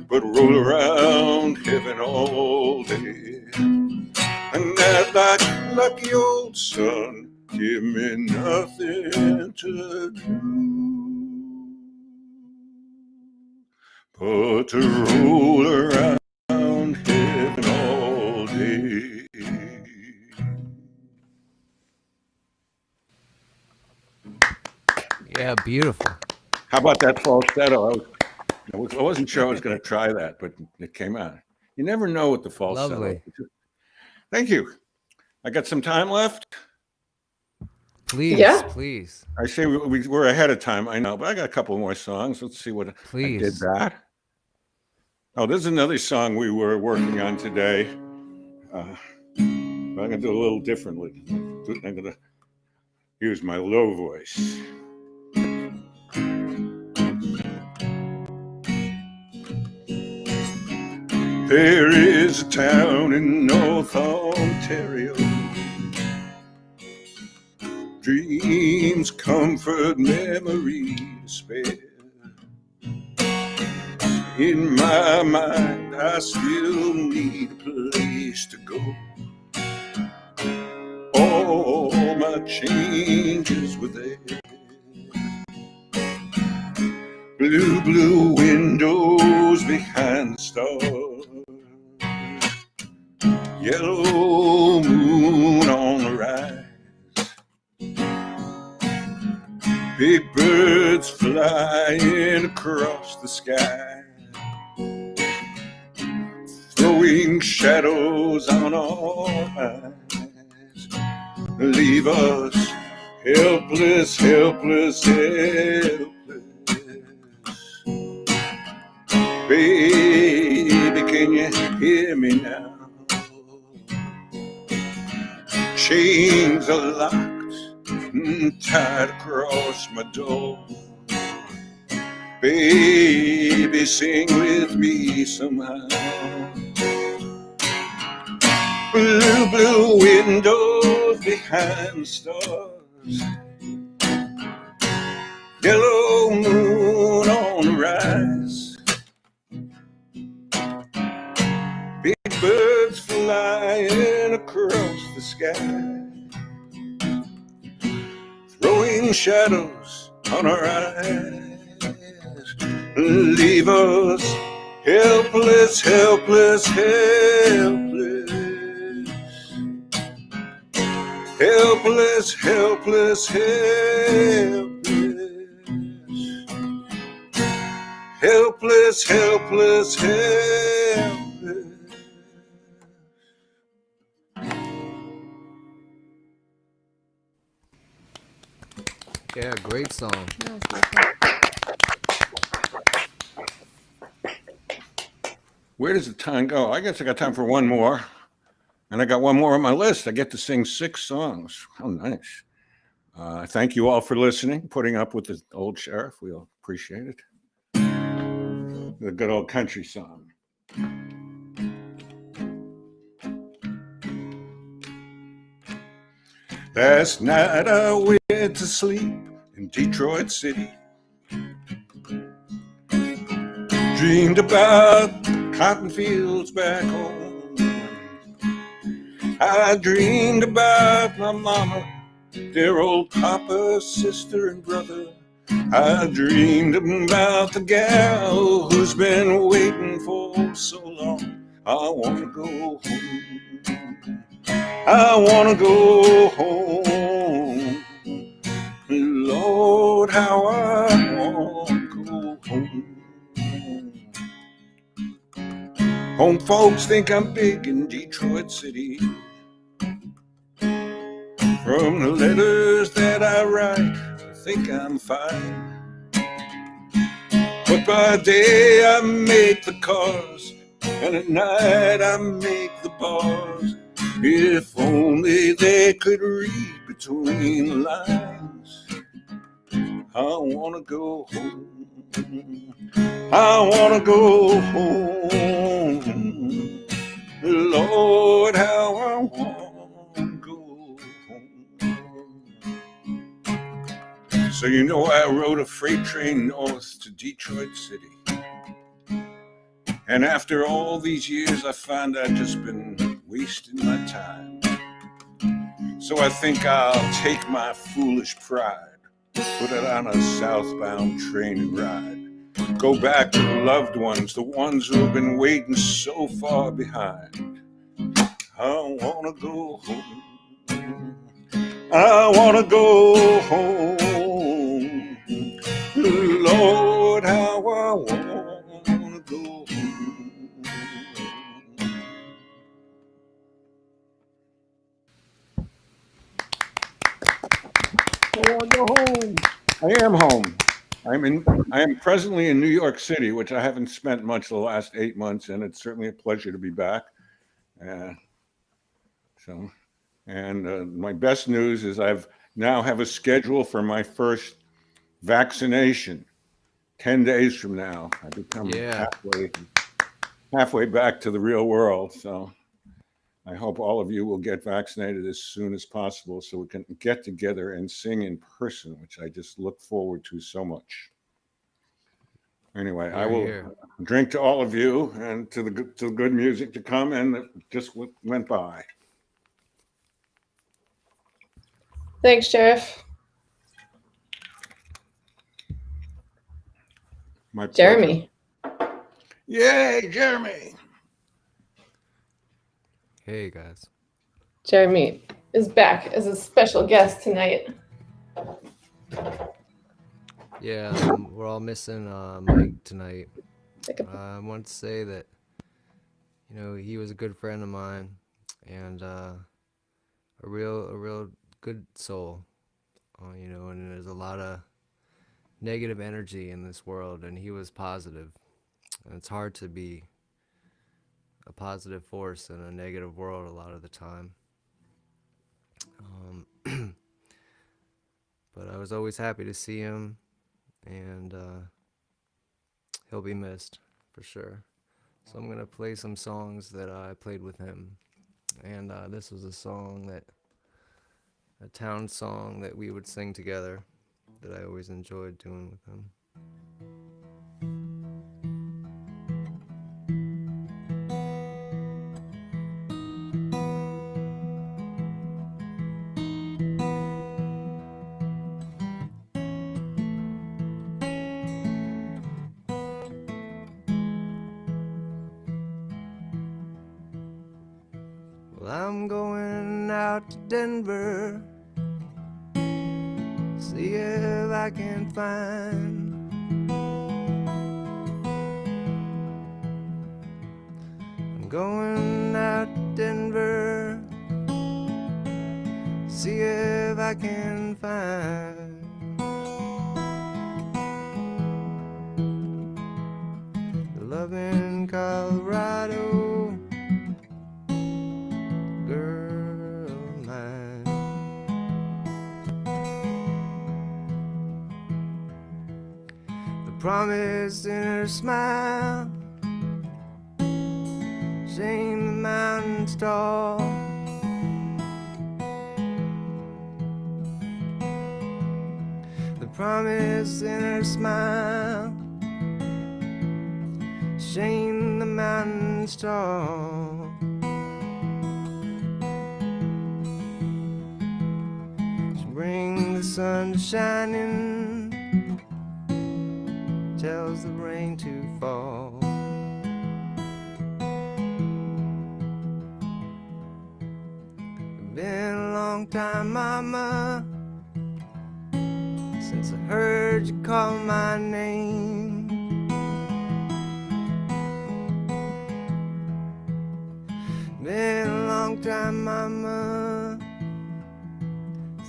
but roll around heaven all day. And that lucky old son, give me nothing to do but to roll around heaven all day. Yeah, beautiful. How about that falsetto? I wasn't sure I was going to try that, but it came out. You never know with the falsetto. Lovely. Thank you. I got some time left. Please, Yeah. please. I say we're ahead of time, I know, but I got a couple more songs. Let's see what Please. I did that. Oh, there's another song we were working on today. But I'm going to do it a little differently. I'm going to use my low voice. There is a town in North Ontario. Dreams, comfort, memories spare. In my mind, I still need a place to go. All my changes were there. Blue, blue windows behind the stars. Yellow moon on the rise. Big birds birds flying across the sky, throwing shadows on our eyes. Leave us helpless, helpless, helpless. Baby, can you hear me now? Chains are locked, tied across my door. Baby, sing with me somehow. Blue, blue windows behind stars, yellow moon on the rise. Big birds flying across the sky, throwing shadows on our eyes. Leave us helpless, helpless, helpless. Helpless, helpless, helpless. Helpless, helpless, helpless. Yeah, great song. Where does the time go? I guess I got time for one more. And I got one more on my list. I get to sing 6 songs. How nice. Thank you all for listening, putting up with the old sheriff. We all appreciate it. The good old country song. Last night I went to sleep in Detroit City. Dreamed about cotton fields back home. I dreamed about my mama, dear old papa, sister, and brother. I dreamed about the gal who's been waiting for so long. I want to go home. I want to go home. Lord, how I want to go home. Home folks think I'm big in Detroit City. From the letters that I write, I think I'm fine. But by day I make the cars, and at night I make the bars. If only they could read between the lines. I want to go home. I want to go home. Lord, how I want to go home. So you know I rode a freight train north to Detroit City. And after all these years, I find I've just been wasting my time. So I think I'll take my foolish pride, put it on a southbound train and ride. Go back to the loved ones, the ones who have been waiting so far behind. I want to go home. I want to go home. Lord, how I want to go home. I want to go home. I am home. I am presently in New York City, which I haven't spent much the last 8 months, and it's certainly a pleasure to be back. My best news is I've now have a schedule for my first vaccination. 10 days from now, I become halfway back to the real world. So I hope all of you will get vaccinated as soon as possible so we can get together and sing in person, which I just look forward to so much. Anyway, I will drink to all of you and to the good music to come and that just went by. Thanks, Sheriff. My pleasure. Jeremy. Yay, Jeremy. Hey, guys. Jeremy is back as a special guest tonight. Yeah, we're all missing Mike tonight. I want to say that, you know, he was a good friend of mine and a real good soul. You know, and there's a lot of negative energy in this world, and he was positive. And it's hard to be a positive force in a negative world a lot of the time. But I was always happy to see him, and he'll be missed for sure. So I'm gonna play some songs that I played with him, and this was a town song that we would sing together that I always enjoyed doing with him. Well, I'm going out to Denver, see if I can find I'm going out to Denver, see if I can find the love in Colorado, girl of mine. The promise in her smile, shame the mountains tall. The promise in her smile, shame the mountains tall. She brings the sun shining, tells the rain to fall. Been a long time, mama, since I heard you call my name. Been a long time, mama,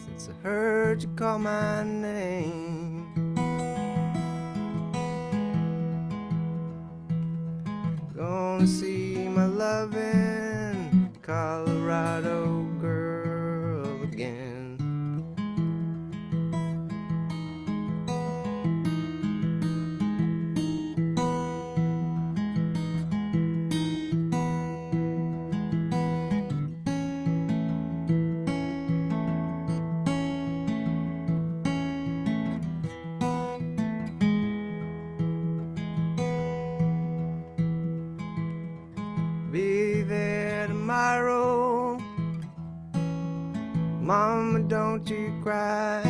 since I heard you call my name. Gonna see my loving Colorado girl again. Be there tomorrow, mama, don't you cry.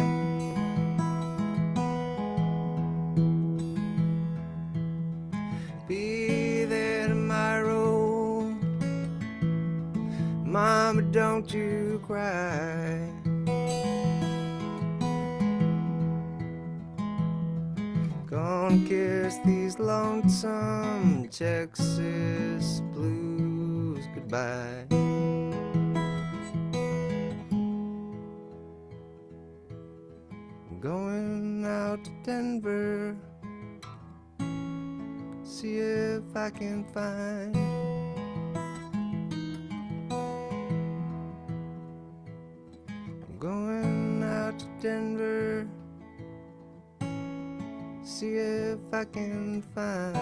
Be there tomorrow, mama, don't you cry. Gonna kiss these lonesome Texas blues goodbye. I'm going out to Denver, see if I can find I'm going out to Denver, see if I can find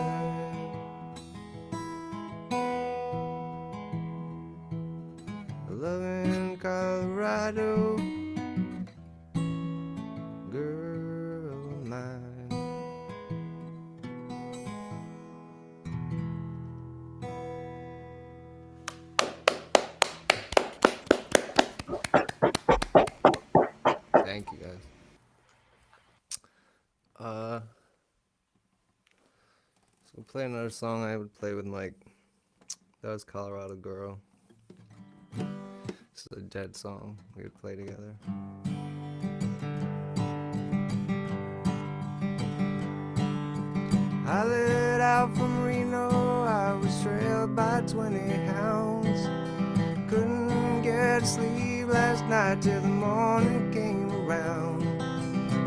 a love in Colorado, girl of mine. Thank you, guys. So we'll play another song I would play with Mike. That was Colorado Girl. This is a Dead song we would play together. I lit out from Reno, I was trailed by 20 hounds. Couldn't get sleep last night till the morning came around.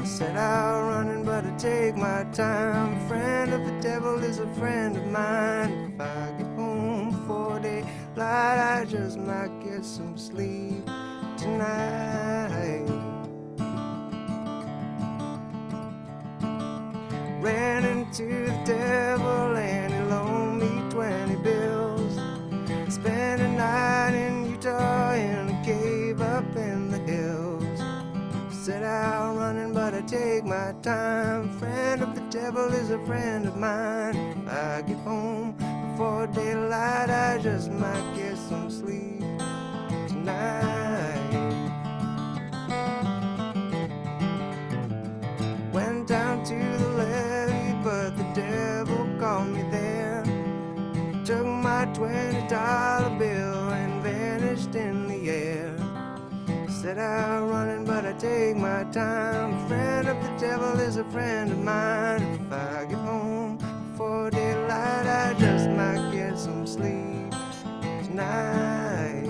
Set out running, but I take my time. Friend of the devil is a friend of mine. If I get home before daylight, I just might get some sleep tonight. Ran into the devil and he loaned me 20 bills. Spent a night in Utah in a cave up in the hills. Set out running, but I take my time. Friend of the devil is a friend of mine. If I get home before daylight, I just might get some sleep tonight. Went down to the levee, but the devil caught me there. Took my $20 bill and vanished in the air. Set out running, but I take my time. Friend of the devil is a friend of mine. If I get home before daylight, I just might get some sleep tonight.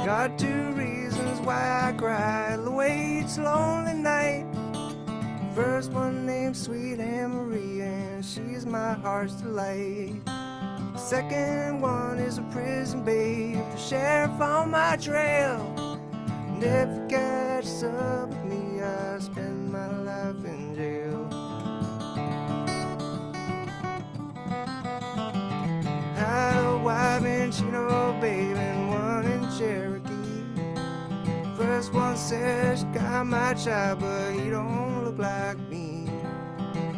Got 2 reasons why I cry the way each lonely night. First one named Sweet Anne Marie, and she's my heart's delight. Second one is a prison babe, the sheriff on my trail. And if you catch up with me, I spend my life in jail. Had a wife in Chino, babe, and one in Cherokee. First one says she got my child, but he don't look like me.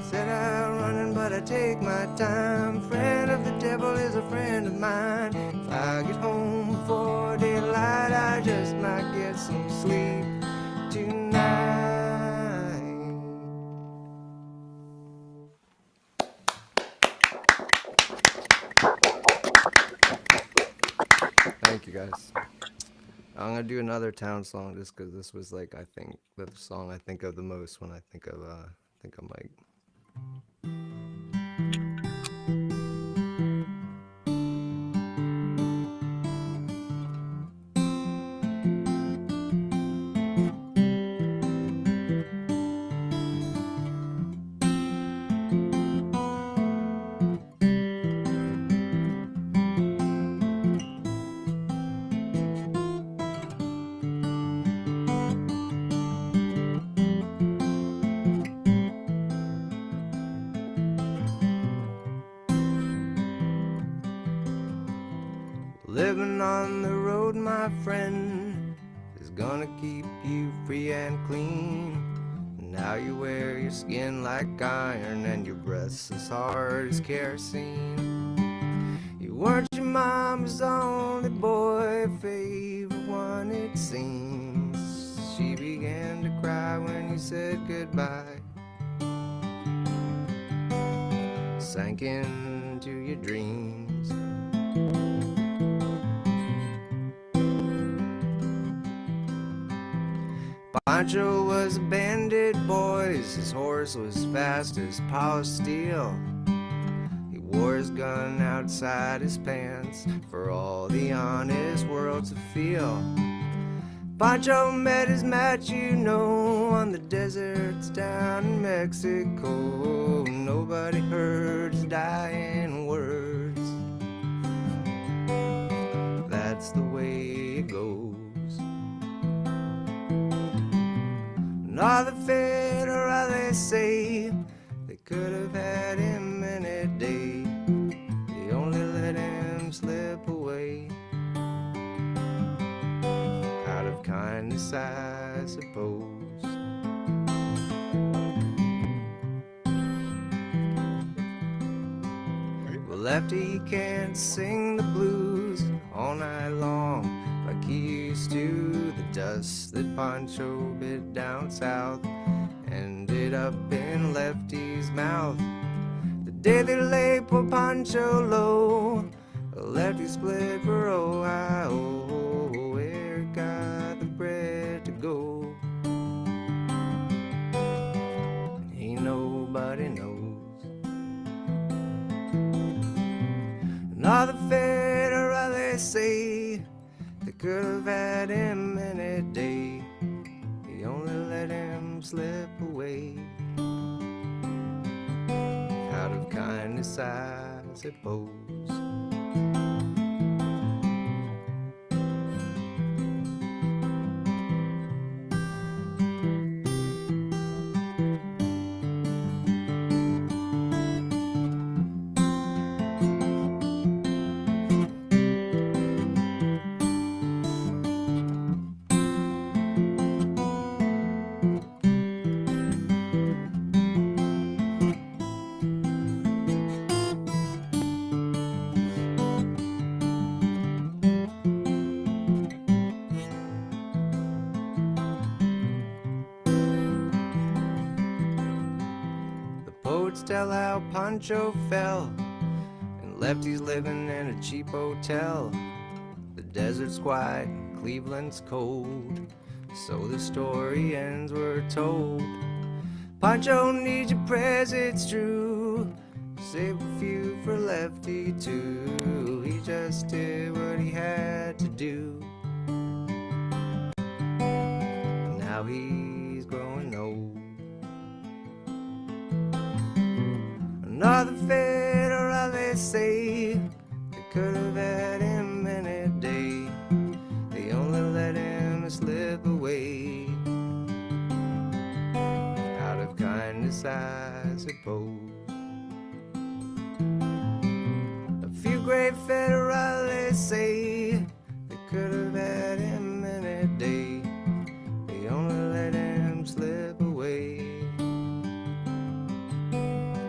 Set out running, but I take my time. Friend of the devil is a friend of mine. If I get home before daylight, I just might get some sleep tonight. Thank you, guys. I'm gonna do another town song just because this was like, I think, the song I think of the most when I think of Mike. Living on the road, my friend, is gonna keep you free and clean. Now you wear your skin like iron and your breath's as hard as kerosene. You weren't your mama's only boy, favorite one it seems. She began to cry when you said goodbye. Sank into your dreams. Pancho was a bandit, boys. His horse was fast as polished steel. He wore his gun outside his pants for all the honest world to feel. Pancho met his match, you know, on the deserts down in Mexico. Nobody heard his dying words. That's the way it goes. And all the federal, they say they could have had him any day. They only let him slip away. Out of kindness, I suppose. Lefty can't sing the blues all night long like he used to. The dust that Pancho bit down south ended up in Lefty's mouth. The day they lay poor Pancho low, Lefty split for Ohio, where he got the bread to go. Ain't nobody knows. And all the federales say they could have had him any day. They only let him slip away. Out of kindness, I suppose. Tell how Pancho fell and Lefty's living in a cheap hotel. The desert's quiet, Cleveland's cold, so the story ends, we're told. Pancho needs your prayers, it's true. Save a few for Lefty too. He just did what he had to do. Now he's growing old. Another federal, they say they could have had him any day. They only let him slip away. Out of kindness, I suppose. A few great federales say they could have had him any day. They only let him slip away.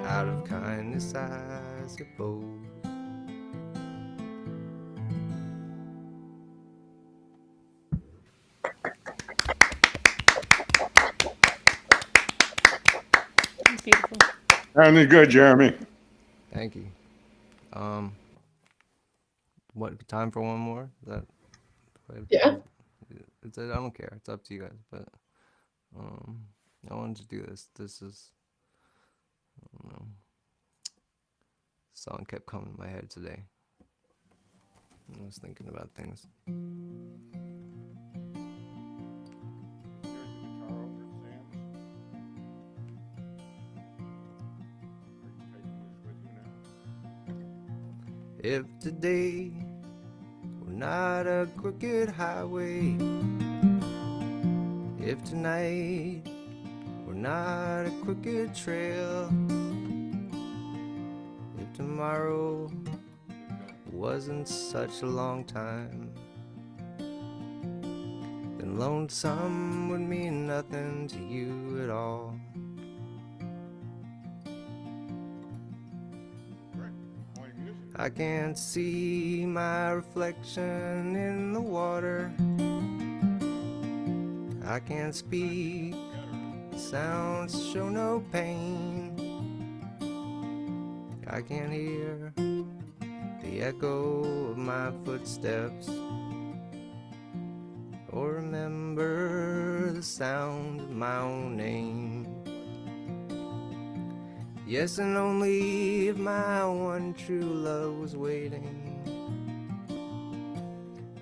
Out of kindness, I suppose. That's beautiful. Sounded good, Jeremy. Thank you. What, time for one more? Is that Yeah. I don't care. It's up to you guys. But I wanted to do this. This is, I don't know. Song kept coming to my head today. I was thinking about things. If today were not a crooked highway, if tonight were not a crooked trail, if tomorrow wasn't such a long time, then lonesome would mean nothing to you at all. I can't see my reflection in the water. I can't speak, sounds show no pain. I can't hear the echo of my footsteps, or remember the sound of my own name. Yes, and only if my one true love was waiting.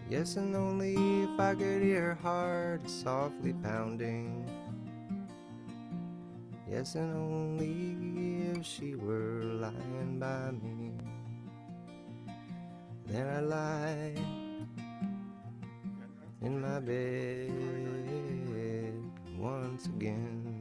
Yes, and only if I could hear her heart softly pounding. Yes, and only if she were lying by me. Then I lie in my bed once again.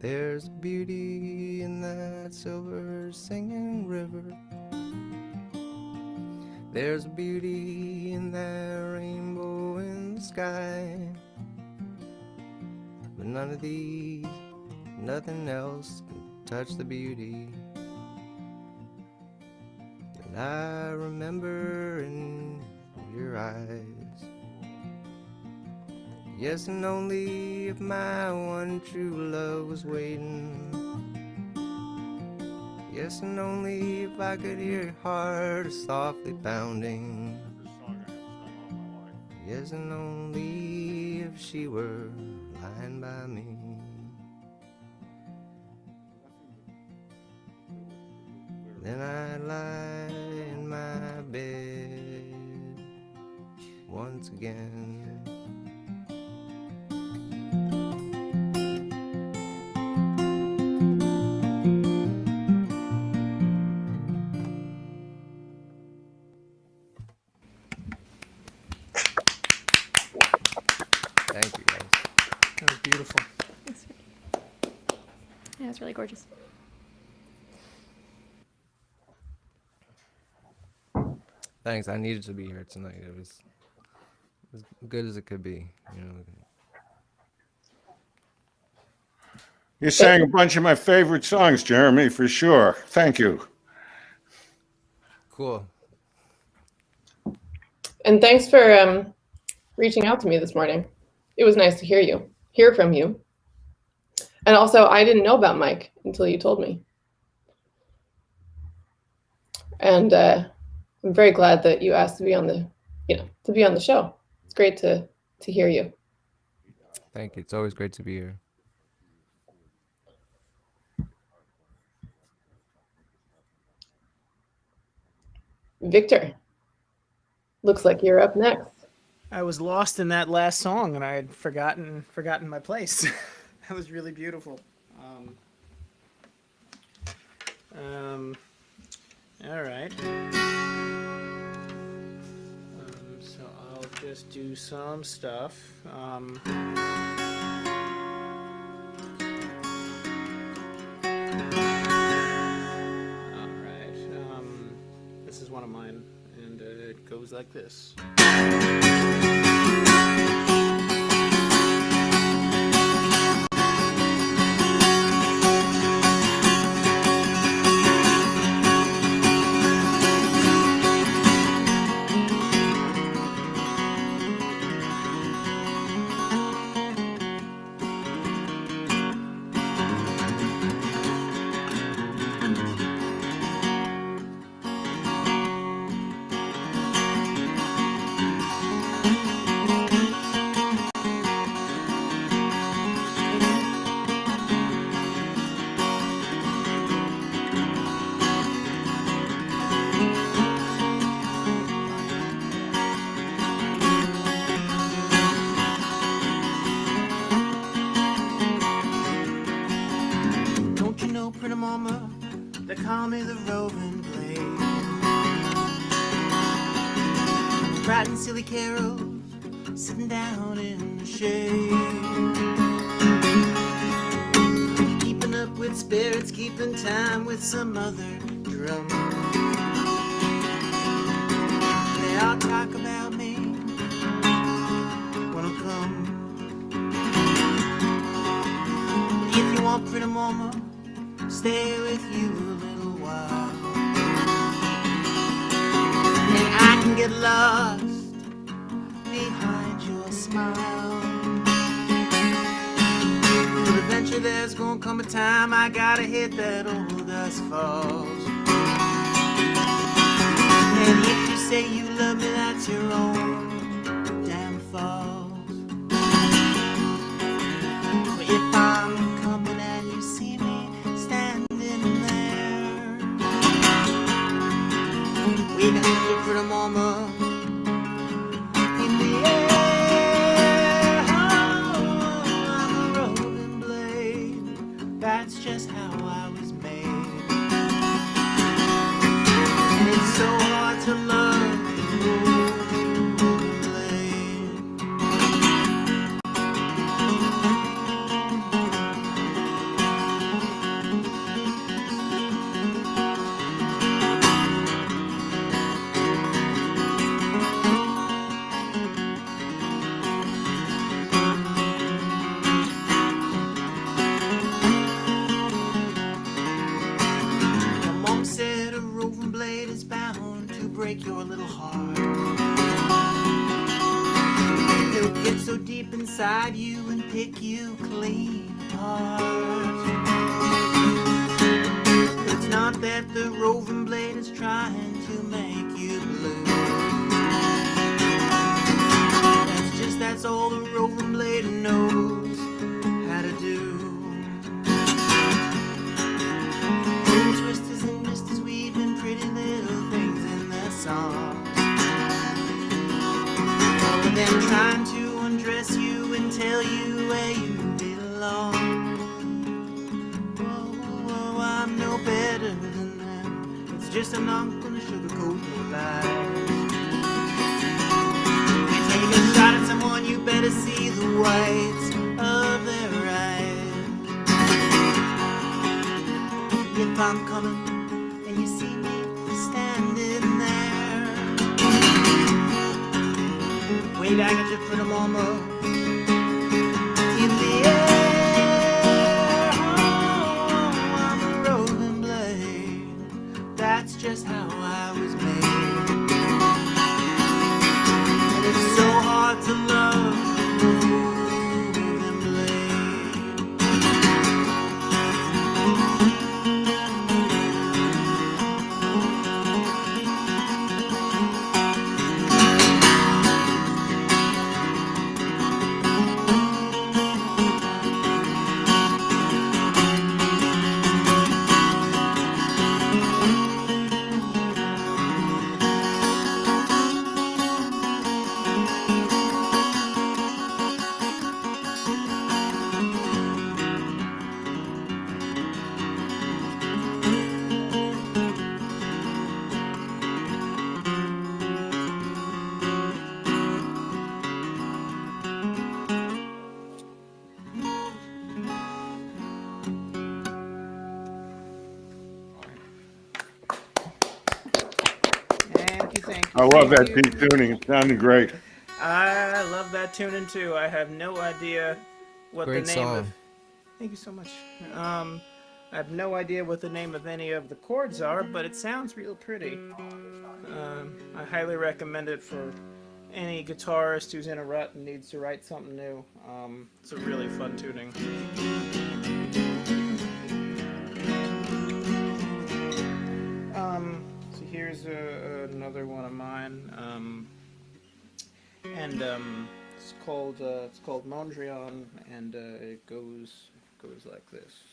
There's beauty in that silver singing river. There's beauty in that rainbow in the sky. But none of these, nothing else can touch the beauty that I remember in your eyes. Yes, and only if my one true love was waiting. Yes, and only if I could hear your heart softly pounding. Yes, and only if she were lying by me. Then I'd lie in my bed once again. Thank you, guys. That was beautiful. Yeah, it's really gorgeous. Thanks. I needed to be here tonight. It was as good as it could be, you know. You sang a bunch of my favorite songs, Jeremy, for sure. Thank you. Cool. And thanks for reaching out to me this morning. It was nice to hear from you. And also, I didn't know about Mike until you told me. And I'm very glad that you asked to be on the show. It's great to hear you. Thank you. It's always great to be here. Victor, looks like you're up next. I was lost in that last song, and I had forgotten my place. That was really beautiful. All right. So I'll just do some stuff. All right. This is one of mine, and it goes like this. They call me the roving blade, writing silly carols, sitting down in the shade, keeping up with spirits, keeping time with some other drum. They all talk about me when I come. If you want pretty mama, stay with you a little while, and I can get lost behind your smile. But eventually there's gonna come a time I gotta hit that old asphalt. And if you say you love me, that's your own damn fault. But if I'm coming and you see me standing there, we can look for a moment in the air. Oh, I'm a roving blade, that's just how I was made. And it's so hard to love the roving blade. break your little heart. They'll get so deep inside you and pick you clean apart. It's not that the roving blade is trying to make you blue. That's all the roving blade knows how to do. Oh, twisters and misters weaving pretty little things in their songs. Oh, and then trying to undress you and tell you where you belong. Oh, I'm no better than them. It's just I'm not gonna sugarcoat my life. Take a shot at someone, you better see the whites of their eyes. If I'm coming and you see me standing there, wave back at your pretty mama in the air. Oh, I'm a rolling blade. That's just how I was made. It's so hard to love the roving blade. I love that deep tuning. It sounded great. I love that tuning too. I have no idea what Great the name song. of. Thank you so much. I have no idea what the name of any of the chords are, but it sounds real pretty. I highly recommend it for any guitarist who's in a rut and needs to write something new. It's a really fun tuning. So here's another one of mine, and it's called Mondayz, and it goes like this.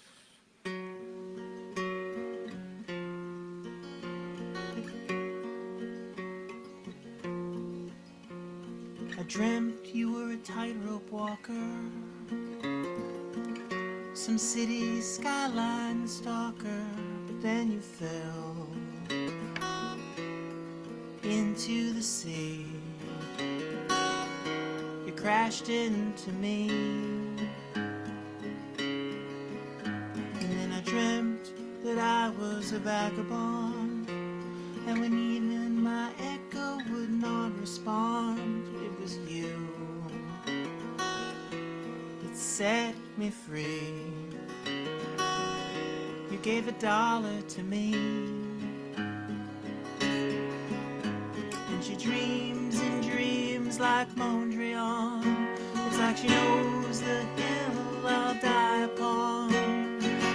I dreamt you were a tightrope walker, some city skyline stalker, but then you fell into the sea. You crashed into me, and then I dreamt that I was a vagabond, and when even my echo would not respond, it was you that set me free. You gave $1 to me, and she dreams and dreams like Mondayz. It's like she knows the hill I'll die upon.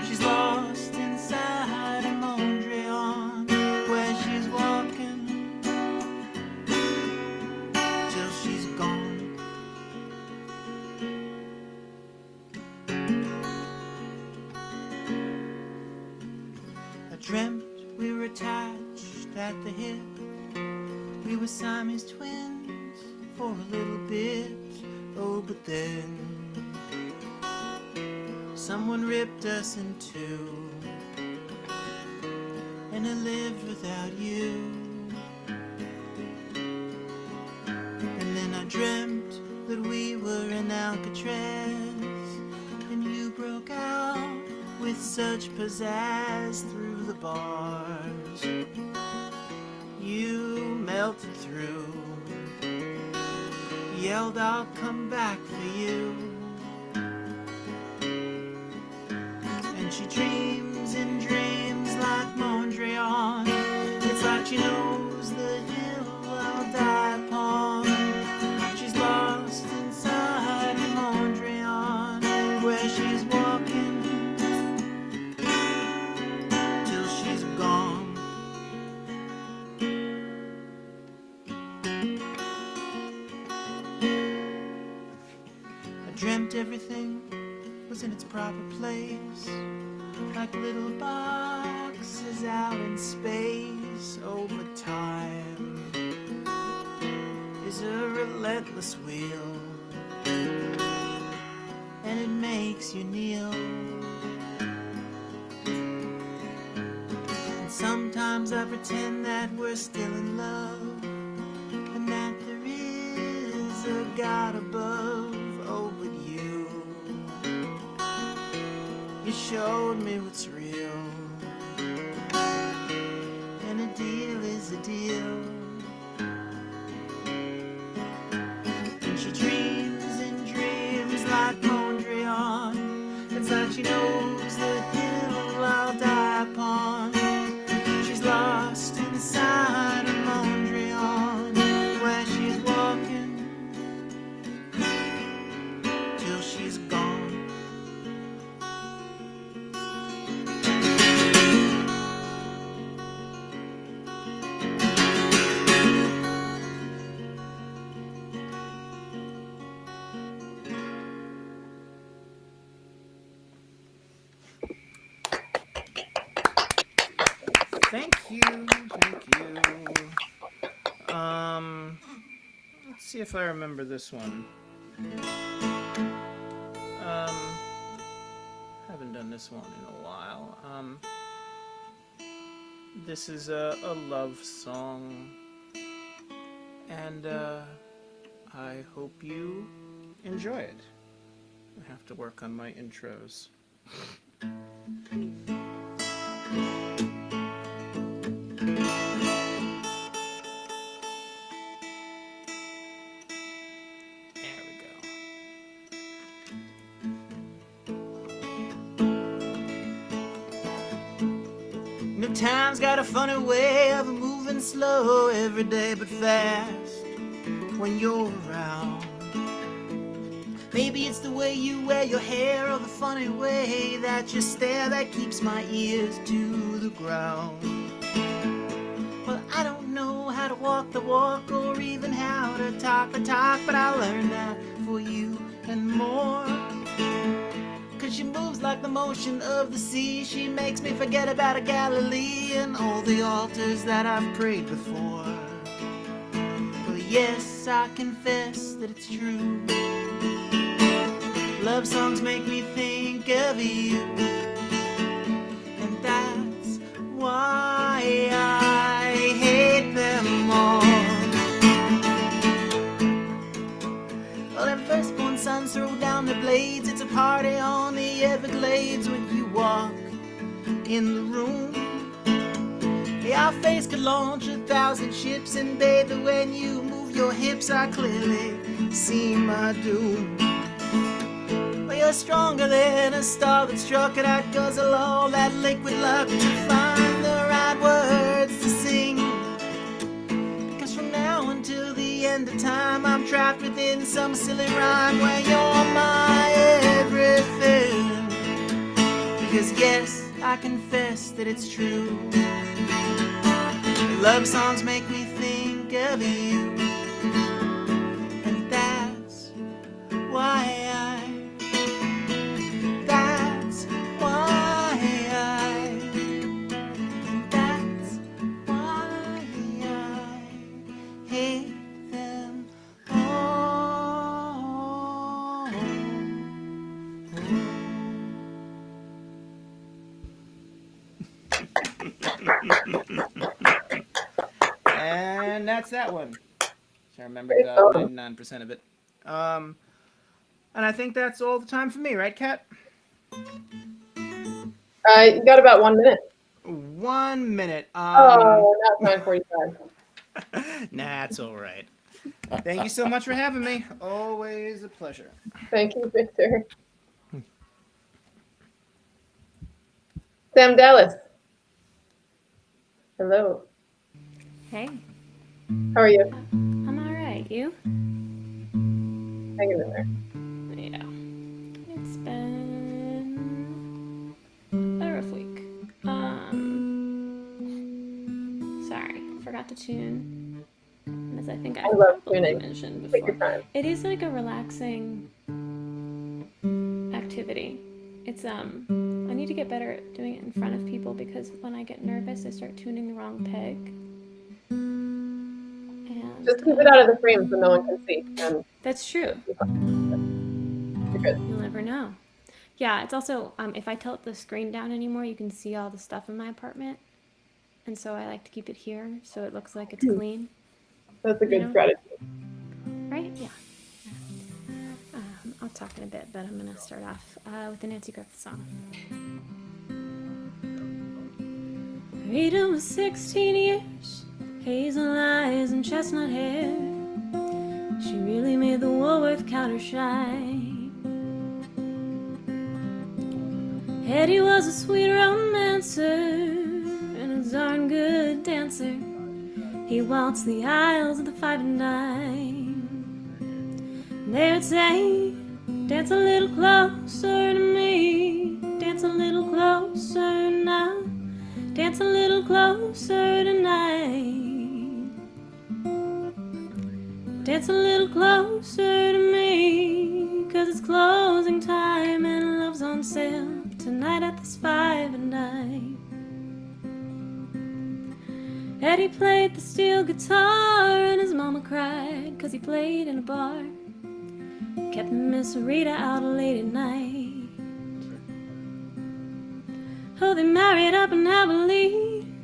She's lost inside a Mondayz, where she's walking till she's gone. I dreamt we were attached at the hip. We were Siamese twins for a little bit. Oh, but then someone ripped us in two, and I lived without you. And then I dreamt that we were in Alcatraz, and you broke out with such pizzazz through the bars. You melted through, yelled, I'll come back for you. And she dreams and dreams like Mondayz. It's like she knows the everything was in its proper place, like little boxes out in space. Over time is a relentless wheel, and it makes you kneel. And sometimes I pretend that we're still in love, and that there is a God above. Oh, but you showed me what's real, and a deal is a deal. And she dreams and dreams like Mondayz. It's like she knows the hill I'll die upon. She's lost inside of Mondayz, where she's walking till she's gone. Thank you. Let's see if I remember this one. Haven't done this one in a while. This is a love song, and I hope you enjoy it. I have to work on my intros. Time's got a funny way of moving slow every day, but fast when you're around. Maybe it's the way you wear your hair, or the funny way that you stare, that keeps my ears to the ground. Well, I don't know how to walk the walk, or even how to talk the talk, but I learned that for you and more. She moves like the motion of the sea. She makes me forget about a Galilee and all the altars that I've prayed before. Well, yes, I confess that it's true. Love songs make me think of you, and that's why I hate them all. Well, them firstborn sons throw down their blades. It's a party on the Everglades when you walk in the room. Yeah, our face could launch 1,000 ships, and baby, when you move your hips, I clearly see my doom. Well, you're stronger than a star that struck, and I'd guzzle all that liquid luck to find the right words to sing. Cause from now until the end of time, I'm trapped within some silly rhyme where you're my everything. Because yes, I confess that it's true. Love songs make me think of you, and that's why that's why I hate them all. And that's that one. So I remembered 99% of it. And I think that's all the time for me, right, Kat? You got about 1 minute. 1 minute. Oh, not 9:45. Nah, that's all right. Thank you so much for having me. Always a pleasure. Thank you, Victor. Sam Dallas. Hello. Hey. How are you? I'm all right. You? Hanging in there. Yeah. It's been a rough week. Sorry, forgot to tune. As I think I love probably tuning. mentioned Take your before. time. It is like a relaxing activity. It's I need to get better at doing it in front of people because when I get nervous, I start tuning the wrong peg. And Just keep it out of the frame so no one can see. And that's true. you're good. You'll never know. Yeah, it's also if I tilt the screen down anymore, you can see all the stuff in my apartment, and so I like to keep it here so it looks like it's clean. That's a good strategy. Right? Yeah. I'll talk in a bit, but I'm going to start off with the Nancy Griffith song. Rita was 16 years, hazel eyes and chestnut hair. She really made the Woolworth counter shine. Eddie was a sweet romancer and a darn good dancer. He waltzed the aisles of the 5 and dime. They would say, dance a little closer to me, dance a little closer now, dance a little closer tonight. Dance a little closer to me, 'cause it's closing time and love's on sale tonight at this 5 and dime. Eddie played the steel guitar and his mama cried 'cause he played in a bar. Kept Miss Rita out late at night. Oh, they married up in Abilene,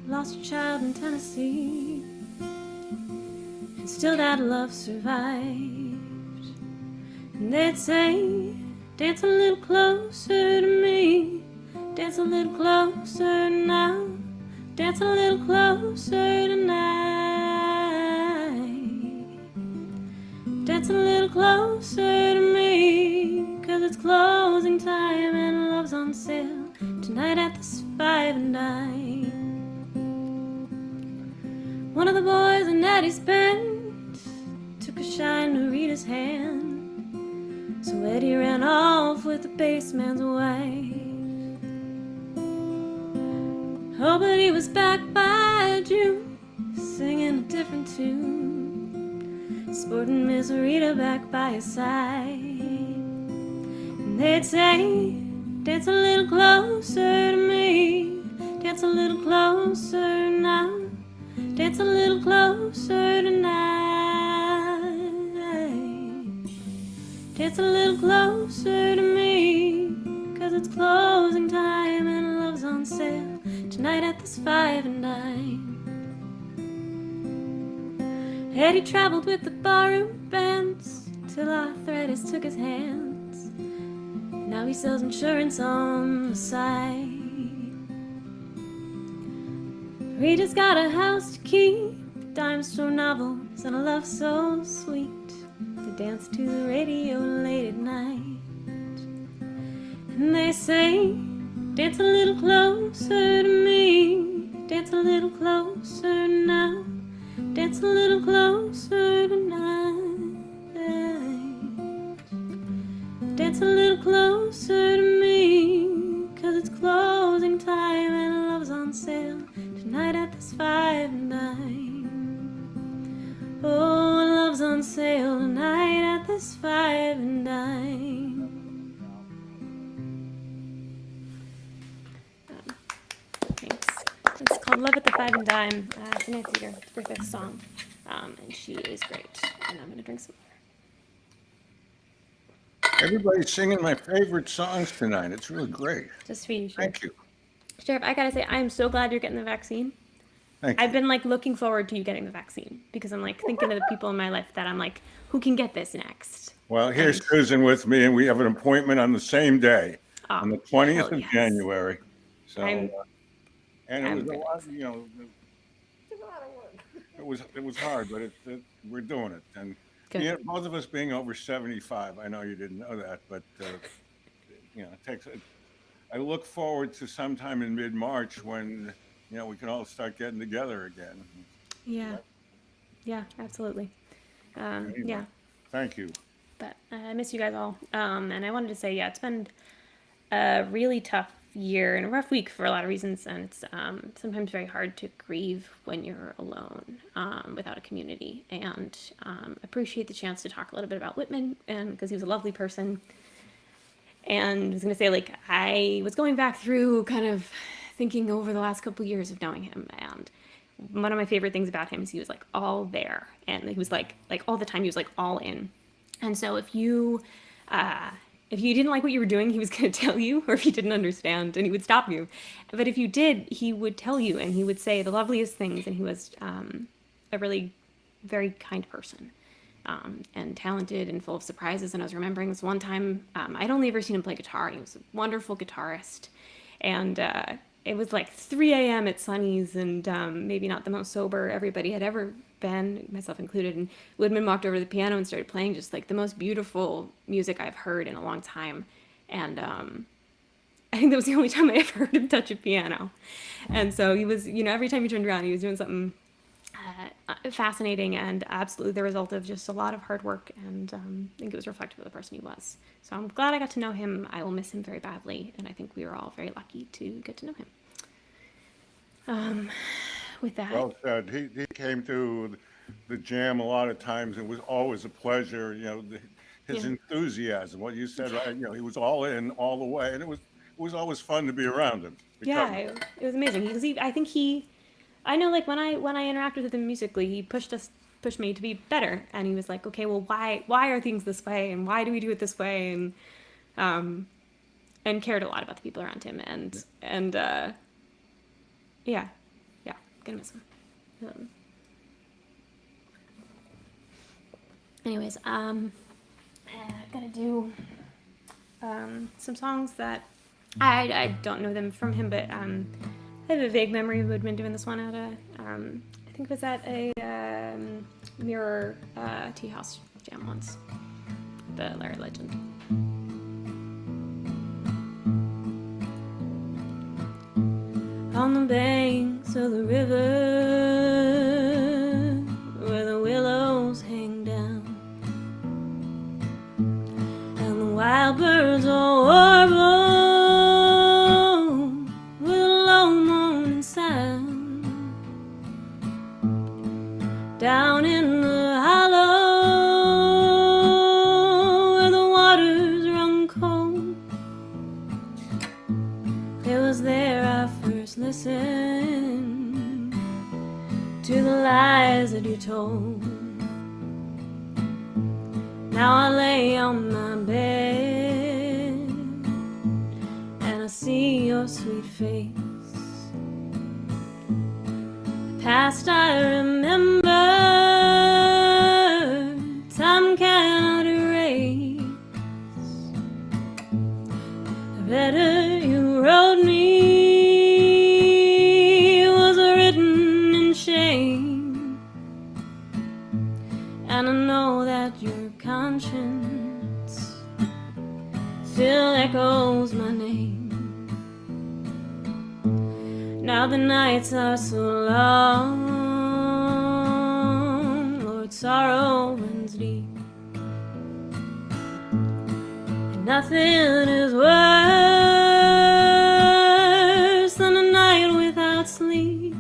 lost a child in Tennessee, and still that love survived. And they'd say, dance a little closer to me, dance a little closer now, dance a little closer tonight. Dance a little closer to me, 'cause it's closing time and love's on sale tonight at this 5 and dime. One of the boys in Eddie's band took a shine to Rita's hand, so Eddie ran off with the bassman's wife. Oh, but he was back by June, singing a different tune, sporting Miss Rita back by his side. And they'd say, dance a little closer to me, dance a little closer now, dance a little closer tonight. Dance a little closer to me, 'cause it's closing time and love's on sale tonight at this 5 and dime. Eddie traveled with the barroom bands till arthritis took his hands. Now he sells insurance on the side. Rita's got a house to keep, dime store novels, and a love so sweet to dance to the radio late at night. And they say, dance a little closer to me, dance a little closer now, dance a little closer tonight. Dance a little closer to me, 'cause it's closing time and love's on sale tonight at this 5 and dime. Oh, love's on sale tonight at this 5 and dime. Thanks. It's called Love at the 5 and Dime. It's a Nancy Griffith song, and she is great. And I'm gonna drink some water. Everybody's singing my favorite songs tonight. It's really great. Just for you, Sheriff. Thank you. Sheriff, I gotta say, I'm so glad you're getting the vaccine. Thank you. I've been like looking forward to you getting the vaccine because I'm like thinking of the people in my life that I'm like, who can get this next? Well, here's Susan with me, and we have an appointment on the same day, on the 20th hell of yes. January. So, I'm and it was a very lot, you know, it was hard, but we're doing it. And Good. yeah, both of us being over 75, I know you didn't know that, but you know, it takes. I look forward to sometime in mid-March when we can all start getting together again. Yeah, absolutely. Anyway, yeah, thank you. but I miss you guys all. And I wanted to say, it's been a really tough year and a rough week for a lot of reasons, and it's sometimes very hard to grieve when you're alone without a community. And appreciate the chance to talk a little bit about Whitman, and because he was a lovely person. And I was gonna say, like, I was going back through kind of thinking over the last couple years of knowing him, and one of my favorite things about him is he was like all there, and he was like all the time he was like all in. And so if you didn't like what you were doing, he was going to tell you, or if you didn't understand, and he would stop you. But if you did, he would tell you, and he would say the loveliest things, and he was a really very kind person, and talented and full of surprises. And I was remembering this one time, I'd only ever seen him play guitar. He was a wonderful guitarist, and it was like 3 a.m. at Sonny's, and maybe not the most sober everybody had ever been, myself included. And Woodman walked over to the piano and started playing just like the most beautiful music I've heard in a long time. And I think that was the only time I ever heard him touch a piano. And so he was, every time he turned around, he was doing something fascinating, and absolutely the result of just a lot of hard work. And I think it was reflective of the person he was. So I'm glad I got to know him. I will miss him very badly, and I think we were all very lucky to get to know him. With that, Well said. He came through the jam a lot of times. It was always a pleasure. His enthusiasm. What you said, right? He was all in all the way, and it was always fun to be around him. It was amazing. I know, like when I interacted with him musically, he pushed me to be better, and he was like, okay, well, why are things this way, and why do we do it this way, and cared a lot about the people around him, and gonna miss him. Anyways, gotta do some songs that I don't know them from him, but I have a vague memory of Woodman doing this one at I think it was at a Mirror Tea House jam once, the Larry Legend. On the banks of the river, where the willows hang down, and the wild birds all warble with a low moaning sound, down in the hollow where the waters run cold, it was there I first listen to the lies that you told. Now I lay on my bed and I see your sweet face. The past I remember, time cannot erase. The letter you wrote me and I know that your conscience still echoes my name. Now the nights are so long, Lord, sorrow runs deep, and nothing is worse than a night without sleep.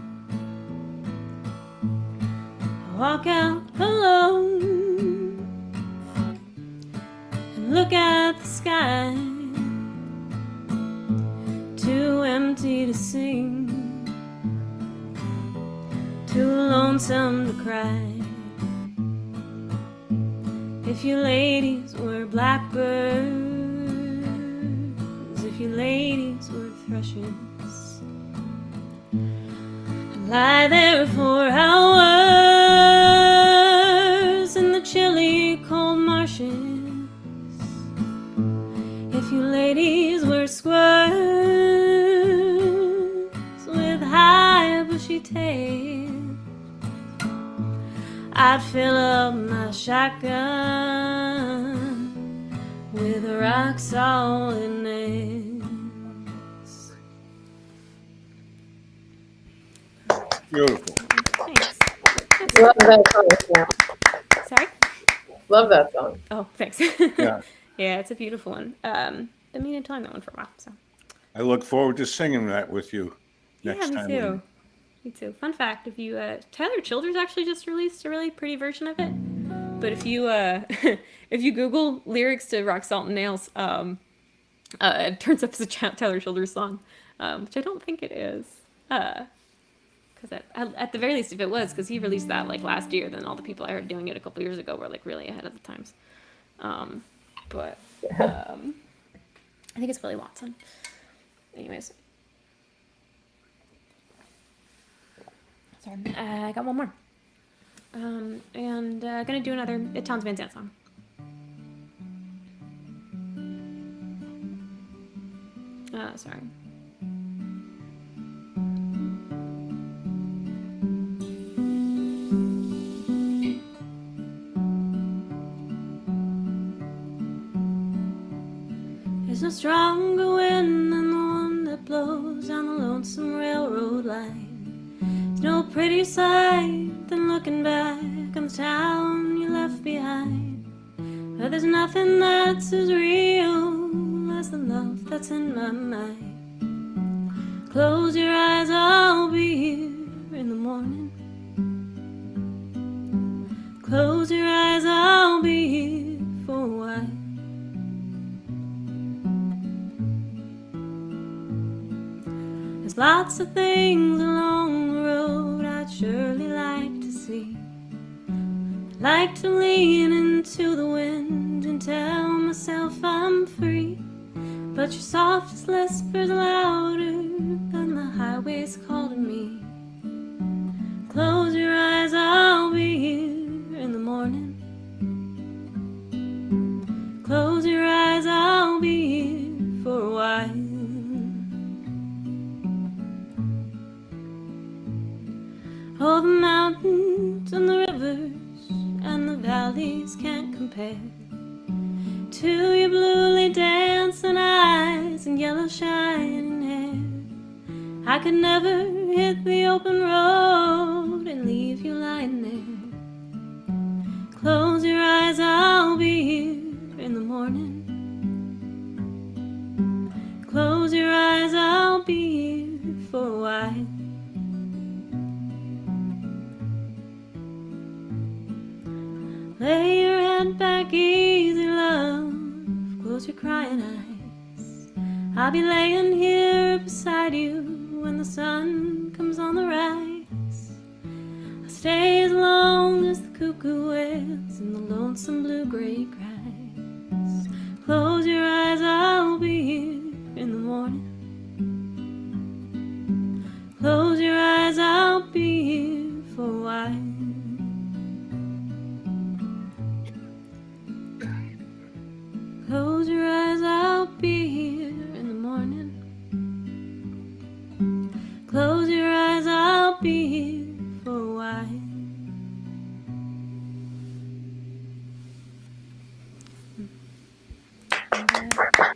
I walk out alone and look at the sky, too empty to sing, too lonesome to cry. If you ladies were blackbirds, if you ladies were thrushes, I'd lie there for hours in the chilly cold marshes. If you ladies were squirrels with high bushy tails, I'd fill up my shotgun with rock solid nails. Beautiful. Thanks. Love that song. Yeah. Sorry? Love that song. Oh, thanks. Yeah. Yeah, it's a beautiful one. I've been meaning to tell that one for a while. So. I look forward to singing that with you next time. Yeah, me too. Me too. Fun fact: if you Tyler Childers actually just released a really pretty version of it. But if you if you Google lyrics to Rock Salt and Nails, It turns up as a Tyler Childers song, which I don't think it is. Because at the very least, if it was, because he released that like last year, then all the people I heard doing it a couple years ago were like really ahead of the times. But I think it's Billy Watson. Anyways. Sorry, I got one more. And gonna do another Townes Van Zandt song. Sorry. There's no stronger wind than the one that blows on the lonesome railroad line. There's no prettier sight than looking back on the town you left behind. But there's nothing that's as real as the love that's in my mind. Close your eyes, I'll be here in the morning. Close your eyes, I'll be here for a while. There's lots of things along the road I'd surely like to see. I'd like to lean into the wind and tell myself I'm free. But your softest whisper's louder than the highway's calling me. Close your eyes, I'll be here in the morning. Close your eyes, I'll be here for a while. Oh, the mountains and the rivers and the valleys can't compare to your bluely dancing eyes and yellow shining hair. I could never hit the open road and leave you lying there. Close your eyes, I'll be here in the morning. Close your eyes, I'll be here for a while. Lay your head back easy, love. Close your crying eyes. I'll be laying here beside you when the sun comes on the rise. I'll stay as long as the cuckoo wails and the lonesome blue-gray cries. Close your eyes, I'll be here in the morning. Close your eyes, I'll be here for a while. Close your eyes, I'll be here in the morning. Close your eyes, I'll be here for a while.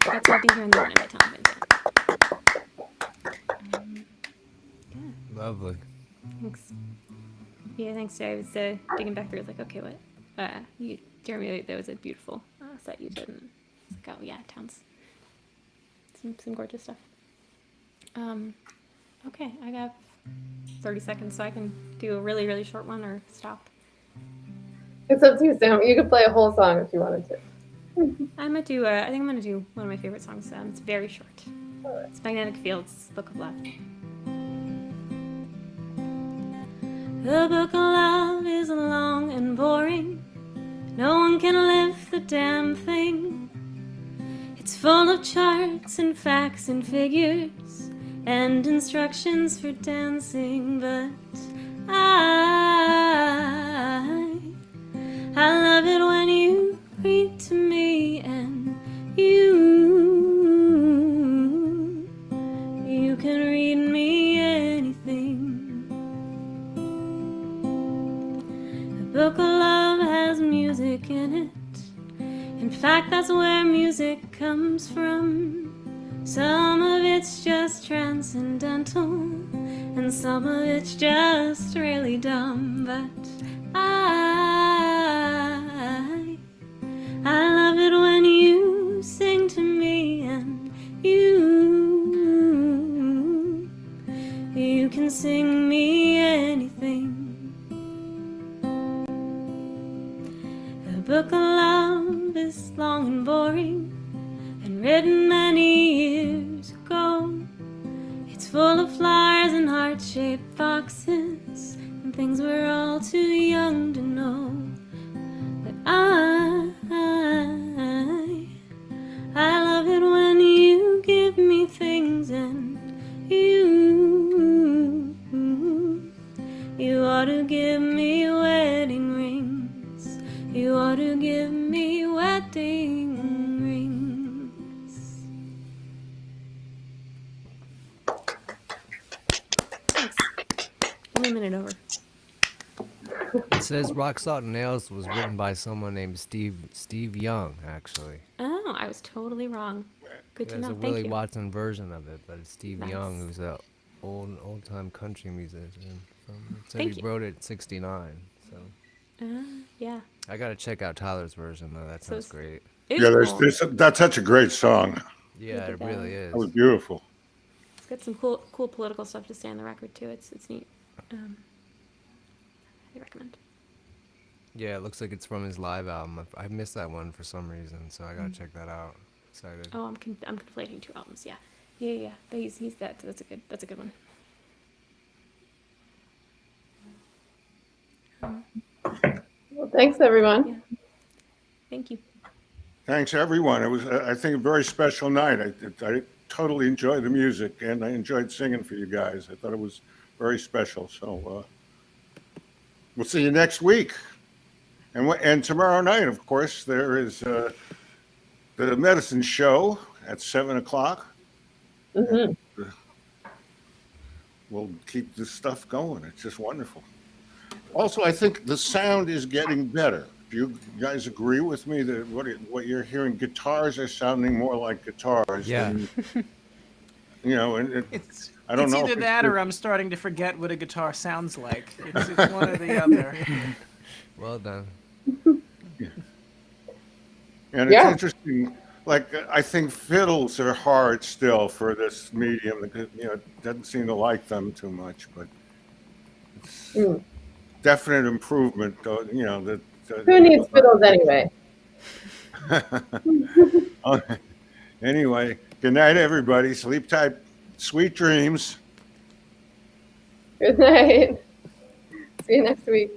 That's I'll be here in the morning by Tom Van Zandt. Lovely. Thanks. Yeah, thanks. I was digging back through. I was like, okay, what? Jeremy, that was a beautiful set you did. And it's like, oh yeah, Townes. Some gorgeous stuff. Okay, I got 30 seconds, so I can do a really, really short one or stop. It's up to you, Sam. You could play a whole song if you wanted to. I'm gonna do. I think I'm gonna do one of my favorite songs. It's very short. It's Magnetic Fields, Book of Love. The book of love is long and boring. No one can lift the damn thing. It's full of charts and facts and figures and instructions for dancing, but I love it when you read to me and you can read me anything. The book of love has music in it. In fact, that's where music comes from. Some of it's just transcendental, and some of it's just really dumb. But I love it when you sing to me, and you can sing me anything. The book of love is long and boring, and written many years ago. It's full of flowers and heart-shaped boxes and things we're all too young to know. But I love it when you give me things, and you ought to give me wedding rings. You ought to give me wedding rings. Thanks. Only a minute over. It says Rock Salt and Nails was written by someone named Steve Young, actually. Oh, I was totally wrong. Good to There's know. a Thank Willie you. Watson version of it, but it's Steve Nice. Young, who's a old time country musician. It said Thank he you. wrote it in '69. So Yeah. I gotta check out Tyler's version though. That So sounds it's- great. It's Yeah, cool. that's such a great song. Yeah, it really is. That was beautiful. It's got some cool political stuff to say on the record too. It's neat. I recommend. Yeah, it looks like it's from his live album. I missed that one for some reason, so I gotta check that out. Excited. Oh, I'm conflating two albums. Yeah. But he's that's a good one. Well, thanks everyone. Yeah. Thank you. Thanks, everyone. It was, I think, a very special night. I totally enjoyed the music, and I enjoyed singing for you guys. I thought it was very special. So we'll see you next week. And tomorrow night, of course, there is the medicine show at 7:00. Mm-hmm. We'll keep this stuff going. It's just wonderful. Also, I think the sound is getting better. Do you guys agree with me that what you're hearing, guitars are sounding more like guitars? Yeah. Than, and It's I don't know. either if that or I'm starting to forget what a guitar sounds like. It's one or the other. Well done. And it's interesting. Like, I think fiddles are hard still for this medium. It doesn't seem to like them too much, but it's definite improvement. Who needs fiddles anyway? Anyway, good night, everybody. Sleep tight. Sweet dreams. Good night. See you next week.